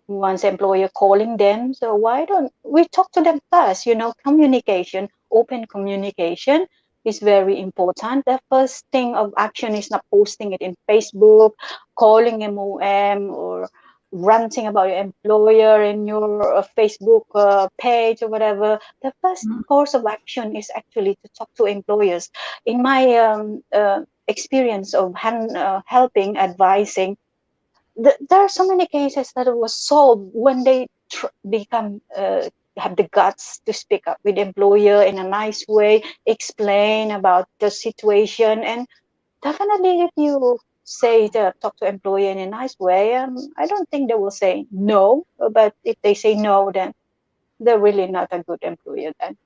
Once employer calling them, so why don't we talk to them first? Communication, open communication is very important. The first thing of action is not posting it in Facebook, calling MOM, or ranting about your employer in your Facebook page or whatever. The first mm, course of action is actually to talk to employers. In my experience of helping, advising, there are so many cases that it was solved when they become have the guts to speak up with the employer in a nice way, explain about the situation, and definitely if you say to talk to employer in a nice way, I don't think they will say no. But if they say no, then they're really not a good employer. Then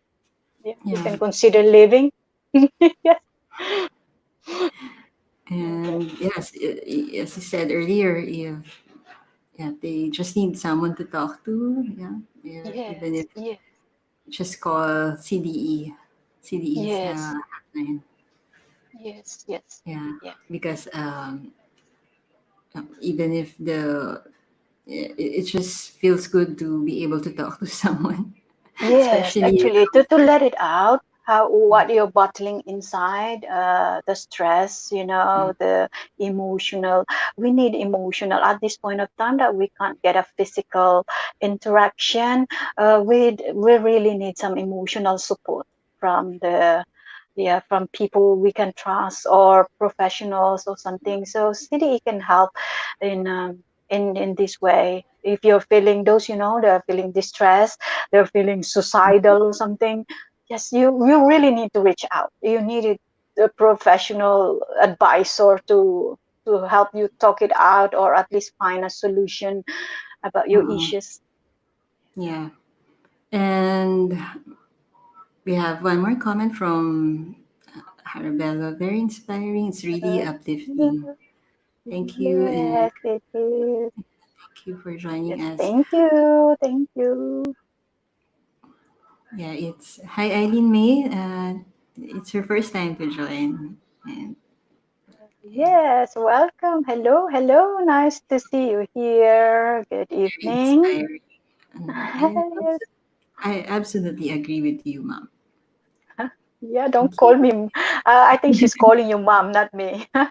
yeah, you Yeah. can consider leaving. Yes. Okay. And yes, as I said earlier, if yeah, they just need someone to talk to. Yeah, yeah, even Yes. if Yes. just call CDE, CDE's Yes. hotline. Yes. Yes. Yeah, Yeah. because even if it just feels good to be able to talk to someone, Yes, especially actually, to let it out, how what you're bottling inside, the stress, yeah, the emotional. We need emotional at this point of time that we can't get a physical interaction. We really need some emotional support from the yeah from people we can trust or professionals or something. So CDE can help in in this way. If you're feeling those, they're feeling distressed, they're feeling suicidal or something, yes, you really need to reach out. You need a professional advisor to help you talk it out or at least find a solution about your uh-uh. issues. Yeah. And we have one more comment from Arabella. Very inspiring. It's really uplifting. Thank you, and Yes, it is. thank you for joining Yes, us. thank you, thank you. Yeah, it's hi Eileen May. It's her first time to join, and Yes, welcome. Hello, hello. Nice to see you here. Good very evening. inspiring. Yes. I absolutely agree with you, Mom. Yeah, don't Thank you. call me. I think she's calling you mom, not me. I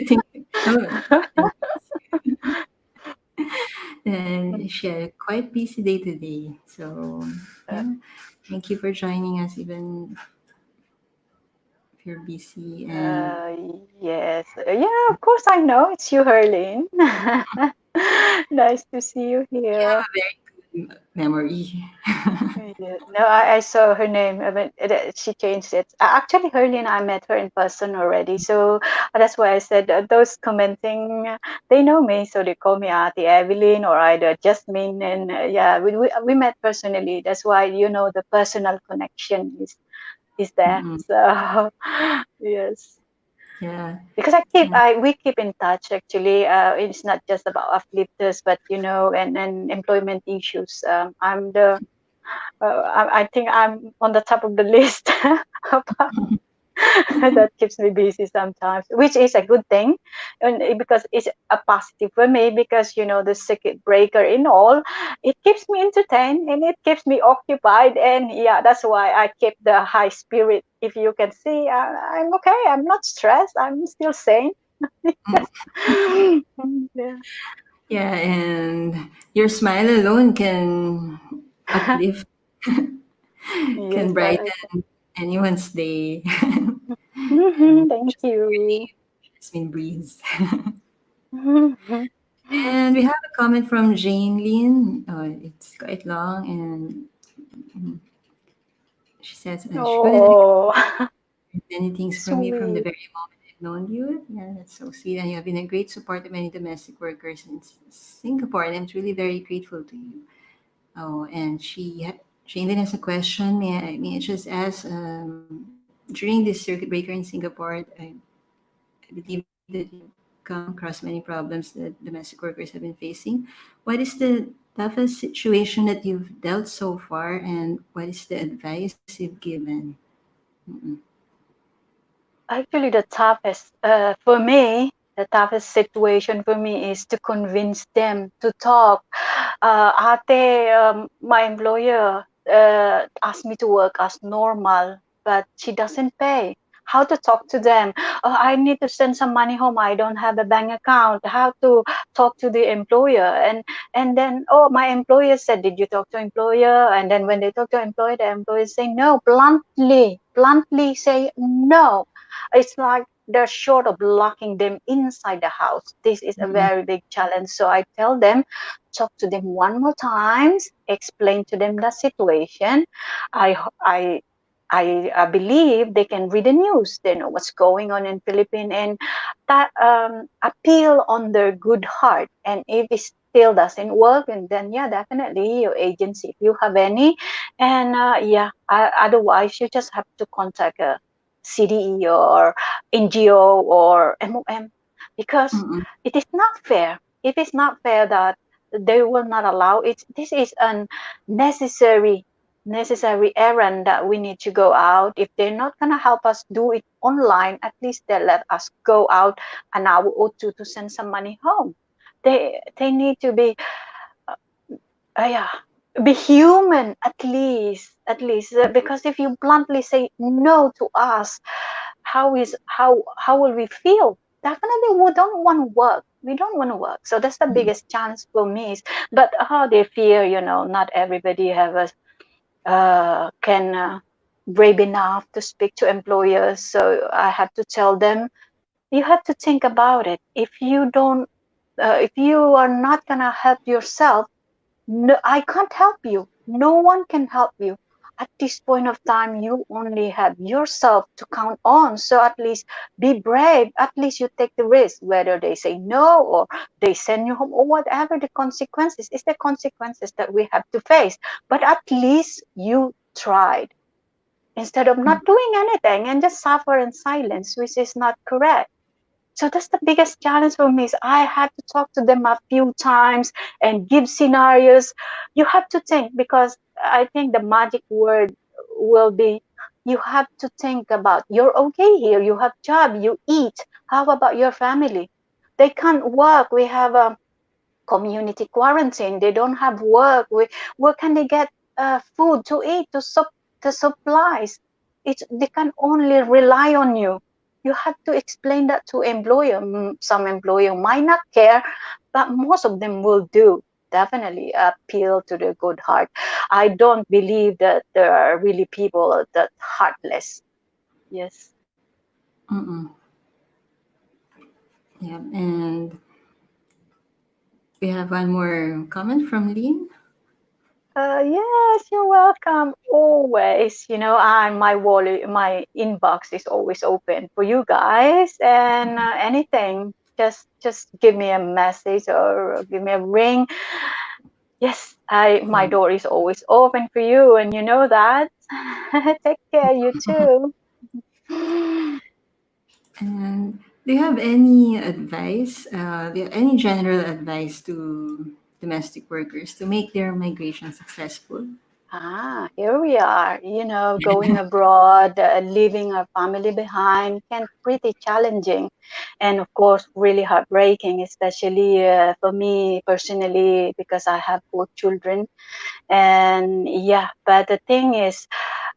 think and she had a quite busy day today. So yeah, thank you for joining us, even if you're busy. And Uh, yes. Yeah, of course I know. It's you, Herlin. Nice to see you you have here. a very good memory. Yeah. No, I saw her name. I mean, she changed it. Actually, Herlin, I met her in person already. So that's why I said those commenting, they know me. So they call me Auntie Evelyn or either Jasmine. And yeah, we met personally. That's why, the personal connection is there. Mm-mm. So, yes. Yeah, Because we keep in touch actually. It's not just about uplifters, but and employment issues. I think I'm on the top of the list. About- that keeps me busy sometimes, which is a good thing, and because it's a positive for me. Because the circuit breaker in all, it keeps me entertained and it keeps me occupied, and yeah, that's why I keep the high spirit. If you can see, I'm okay. I'm not stressed. I'm still sane. Yes. Yeah. yeah, and your smile alone can uplift, Yes, can brighten anyone's day. And thank just you. relieve Jasmine breeze. And we have a comment from Jane Lin. It's quite long, and she says, Shredded Oh, many things from you from the sweet. very moment I've known you. Yeah, that's so sweet. And you have been a great support to many domestic workers in Singapore, and I'm truly very grateful to you. Oh, and Jane Lin has a question. May I just ask, during this circuit breaker in Singapore, I believe that you've come across many problems that domestic workers have been facing. What is the toughest situation that you've dealt so far, and what is the advice you've given? Mm-mm. Actually, the toughest situation for me is to convince them to talk. Ate, my employer asked me to work as normal, but she doesn't pay. How to talk to them? I need to send some money home. I don't have a bank account. How to talk to the employer? And then, my employer said, "Did you talk to employer?" And then when they talk to employer, the employer say no, bluntly say no. It's like they're short of locking them inside the house. This is a Mm-mm. very big challenge. So I tell them, talk to them one more times, explain to them the situation. I I believe they can read the news. They know what's going on in Philippines, and that appeal on their good heart. And if it still doesn't work, and then yeah, definitely your agency, if you have any, and yeah, otherwise you just have to contact a CDE or NGO or MOM, because Mm-mm. it is not fair. It is not fair that they will not allow it. This is unnecessary necessary errand that we need to go out. If they're not going to help us do it online, at least they let us go out an hour or two to send some money home. They need to be yeah, be human, at least, because if you bluntly say no to us, how will we feel? Definitely we don't want to work. We don't want to work. So that's the Mm-mm. biggest chance for me is, but they fear, not everybody have a can brave enough to speak to employers. So I had to tell them, you have to think about it. If you are not gonna help yourself, no, I can't help you. No one can help you. At this point of time, you only have yourself to count on. So at least be brave. At least you take the risk, whether they say no or they send you home or whatever the consequences is the consequences that we have to face. But at least you tried instead of not doing anything and just suffer in silence, which is not correct. So that's the biggest challenge for me is I had to talk to them a few times and give scenarios. You have to think, because I think the magic word will be, you have to think about, you're okay here, you have job, you eat. How about your family? They can't work. We have a community quarantine. They don't have work. Where can they get food to eat, to supplies? They can only rely on you. You have to explain that to employer. Some employer might not care, but most of them will do. Definitely appeal to the good heart. I don't believe that there are really people that heartless. Yes. Mm-mm. Yeah, and we have one more comment from Lynn. Yes, you're welcome. Always, my wallet, my inbox is always open for you guys, and anything, just give me a message or give me a ring. Yes, my Yeah. door is always open for you, and you know that. Take care, you too. And do you have any advice, any general advice to domestic workers to make their migration successful? Here we are, going abroad, leaving our family behind can pretty challenging and of course really heartbreaking, especially for me personally because I have 4 children. And yeah, but the thing is,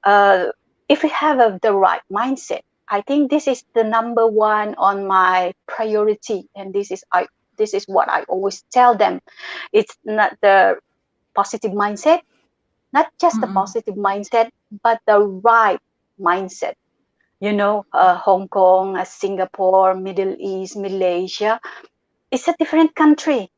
uh, if we have the right mindset, I think this is the number one on my priority, and this is what I always tell them. It's not the positive mindset, not just the Mm-mm. positive mindset, but the right mindset. Hong Kong, Singapore, Middle East, Malaysia, it's a different country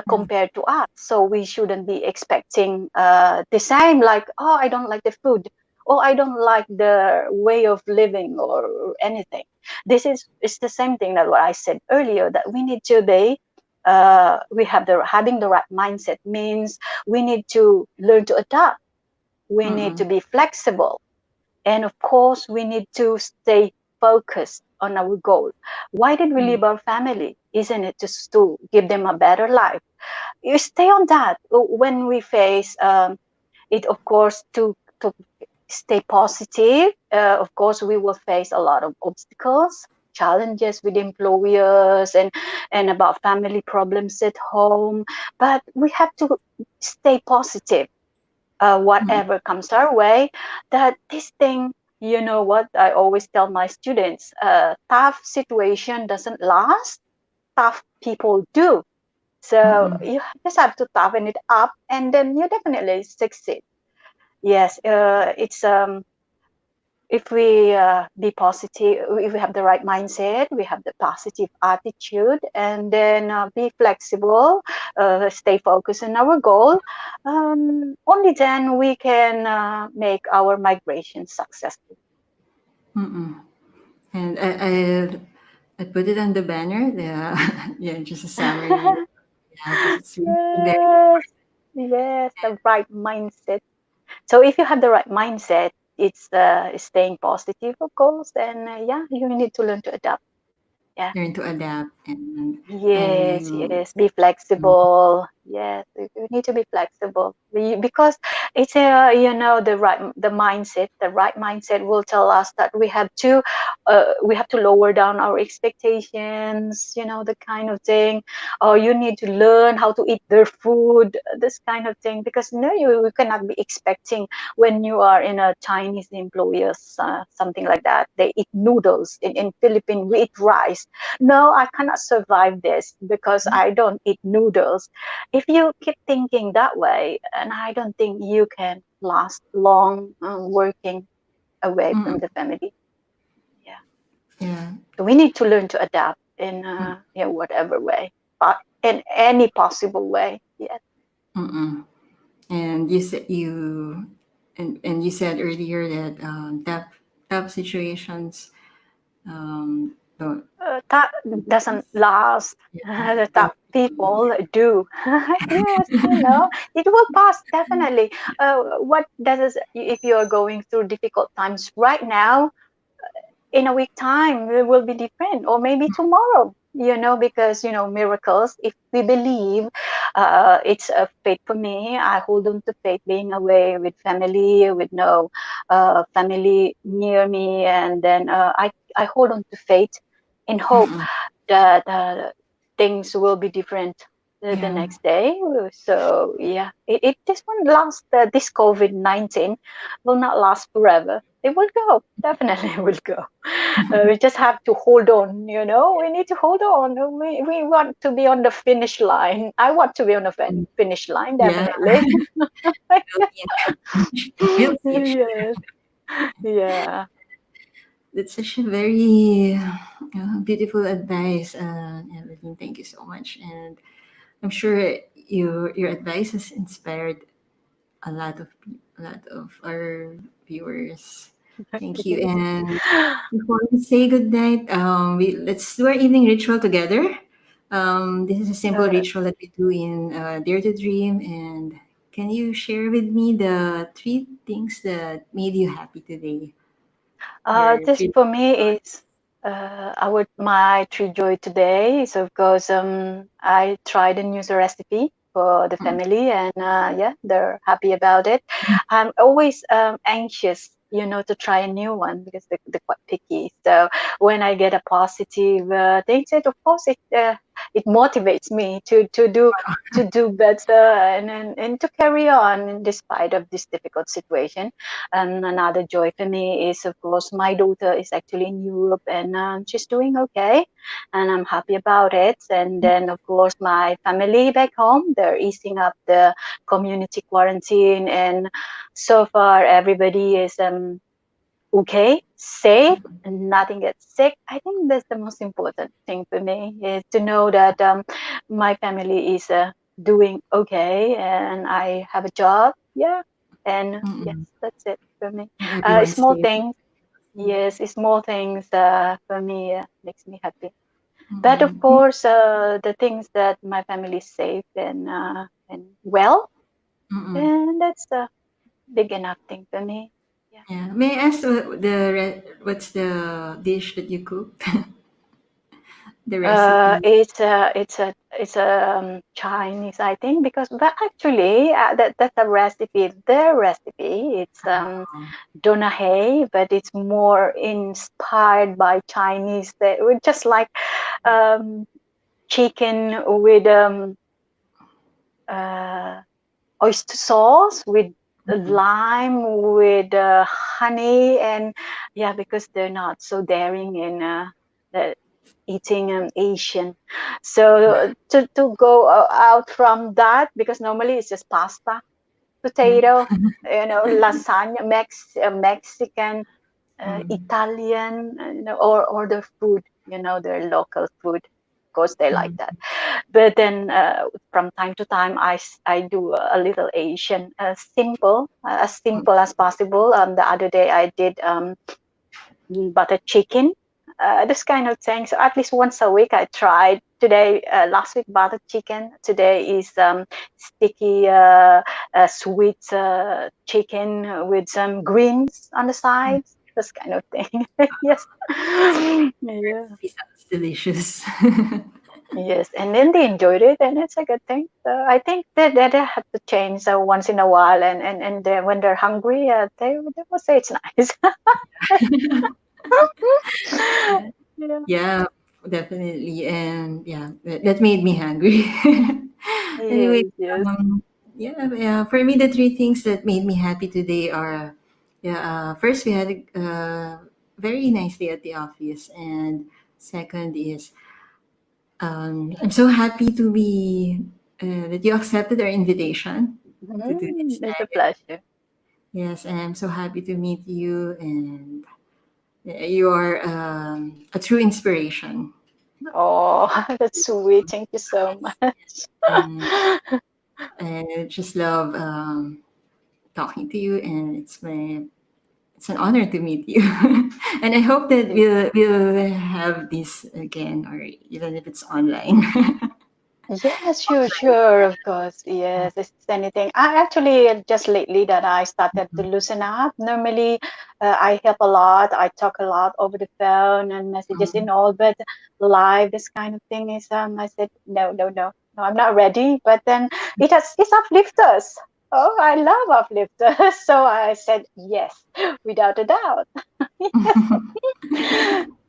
Yeah. compared to us. So we shouldn't be expecting the same, like, oh, I don't like the food, or I don't like the way of living, or anything. This is it's the same thing that what I said earlier, that we need to be. We have having the right mindset means we need to learn to adapt. We need to Mm-mm. be flexible, and of course, we need to stay focused on our goal. Why did we leave our family? Isn't it just to give them a better life? You stay on that. When we face it, of course, to stay positive. Of course, we will face a lot of obstacles, challenges with employers, and about family problems at home. But we have to stay positive, Mm-mm. whatever comes our way, that this thing, you know what I always tell my students, tough situation doesn't last, tough people do. So Mm-mm. you just have to toughen it up, and then you definitely succeed. Yes, if we be positive, if we have the right mindset, we have the positive attitude, and then be flexible, stay focused on our goal, only then we can make our migration successful. Mm-mm. And I put it on the banner. The yeah, just a summary. Yeah, because it's really very Yes, yes, the right mindset. So if you have the right mindset, it's staying positive, of course, and yeah, you need to learn to adapt. Yeah. learn to adapt and Yes, you. yes, be flexible. Yes, you need to be flexible. Because it's a, the right mindset will tell us that we have to lower down our expectations, the kind of thing. Or you need to learn how to eat their food, this kind of thing. Because no, you cannot be expecting when you are in a Chinese employers, something like that. They eat noodles. In Philippines, we eat rice. No, I cannot survive this because I don't eat noodles. If you keep thinking that way, and I don't think you can last long working away from Mm-mm. the family. Yeah. Yeah. So we need to learn to adapt in whatever way, but in any possible way. Yes. Mm-mm. And you said earlier that tough situations don't That doesn't last. yeah, The don't top people do. Yes, it will pass definitely. What does if you are going through difficult times right now? In a week time it will be different, or maybe tomorrow, because miracles, if we believe, it's a faith. For me, I hold on to faith, being away with family, with no family near me, and then I hold on to faith in hope Mm-mm. that things will be different the Yeah. next day. So yeah, it this won't last. This COVID-19 will not last forever. It will go. Definitely will go. We just have to hold on. We need to hold on. We want to be on the finish line. I want to be on the Mm. finish line, Yeah. definitely. We'll be we'll see. Yes. Yeah. That's such a very beautiful advice, Evelyn. Thank you so much. And I'm sure your advice has inspired a lot of our viewers. Thank you. And before we say goodnight, let's do our evening ritual together. This is a simple uh, ritual that we do in Dare to Dream. And can you share with me the three things that made you happy today? Your This three. for me is my true joy today is, of course, I tried a new recipe for the Mm, family, and yeah, they're happy about it. I'm always anxious, to try a new one because they're quite picky. So when I get a positive thing, said, of course it motivates me to do better, and to carry on in despite of this difficult situation. And another joy for me is, of course, my daughter is actually in Europe, and she's doing okay, and I'm happy about it. And then, of course, my family back home, they're easing up the community quarantine, and so far everybody is okay, safe, and nothing gets sick. I think that's the most important thing for me, is to know that my family is doing okay, and I have a job. Yeah, and yes, mm-mm. that's it for me. And everyone's Small safe. things, yes, small things for me makes me happy. But of Mm-mm. course, the things that my family is safe and well, Mm-mm. and that's a big enough thing for me. Yeah. Yeah. May I ask what's the dish that you cooked? The recipe. It's a Chinese, I think, because but actually that's a recipe. Their recipe, it's Oh, donahe, but it's more inspired by Chinese. They were just like um, chicken with uh, oyster sauce, with mm-mm. lime, with honey, and yeah, because they're not so daring in uh, eating Asian. Yeah. So to go out from that, because normally it's just pasta, Yeah. potato, lasagna, Mexican. Mm, Italian, or order food, their local food. Of course, they like that. mm, But then from time to time, I do a little Asian, simple, as mm, simple as possible. The other day I did butter chicken, this kind of thing. So at least once a week I tried. Today, last week butter chicken. Today is sticky, sweet chicken with some greens on the mm. sides. This kind of thing. Yes. Yeah. Recipe sounds delicious. Yes, and then they enjoyed it, and it's a good thing. So I think that they have to change once in a while, and when they're hungry, they will say it's nice. Yeah, Yeah. yeah, definitely. And yeah, that made me hungry. Anyway, Yes, yes. yeah. For me, the three things that made me happy today are, yeah, first we had a very nice day at the office, and second is, I'm so happy to be that you accepted our invitation to do this It's a time. pleasure. Yes, and I'm so happy to meet you, and you are a true inspiration. Oh, that's sweet. Thank you so much. And I just love talking to you, and it's an honor to meet you. And I hope that we'll have this again, or even if it's online. Yes, sure, sure, of course. Yes, it's anything. I actually just lately that I started to loosen up. Normally, I help a lot. I talk a lot over the phone and messages and Mm. all, but live, this kind of thing is, I said, no, no, no, no, I'm not ready. But then it's uplifters. Oh, I love uplifters. So I said yes, without a doubt.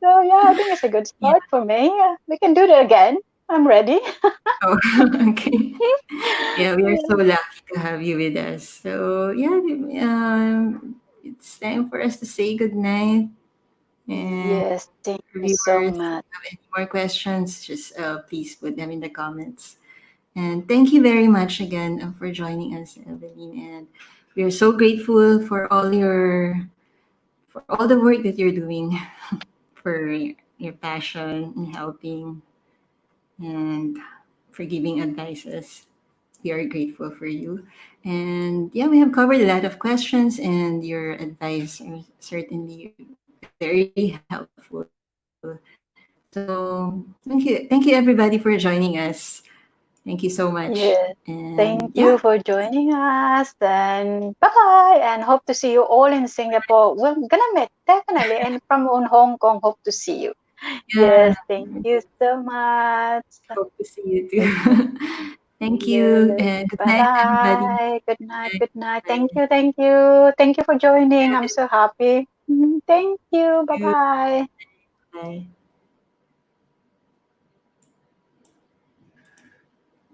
So yeah, I think it's a good Yeah. start for me. We can do it again. I'm ready. Oh, okay. Yeah, we are so lucky to have you with us. So yeah, it's time for us to say good night. And Yes, thank for you so viewers, if much. you have any more questions, just please put them in the comments. And thank you very much again for joining us, Evelyn. And we are so grateful for all the work that you're doing, for your passion in helping, and for giving advices. We are grateful for you. And yeah, we have covered a lot of questions, and your advice are certainly very helpful. So thank you everybody for joining us. Thank you so much. Yes, And yeah, thank you for joining us. And bye bye. And hope to see you all in Singapore. We're gonna meet definitely. And from Hong Kong, hope to see you. yeah, Yes, thank you so much. hope to see you Okay. too. Thank you, Yes. and good Bye night, everybody. bye. Good night. Bye. Good night. Thank Bye. you. Thank you. Thank you for joining. I'm Yeah, so happy. Thank you. Bye thank you. bye. Bye.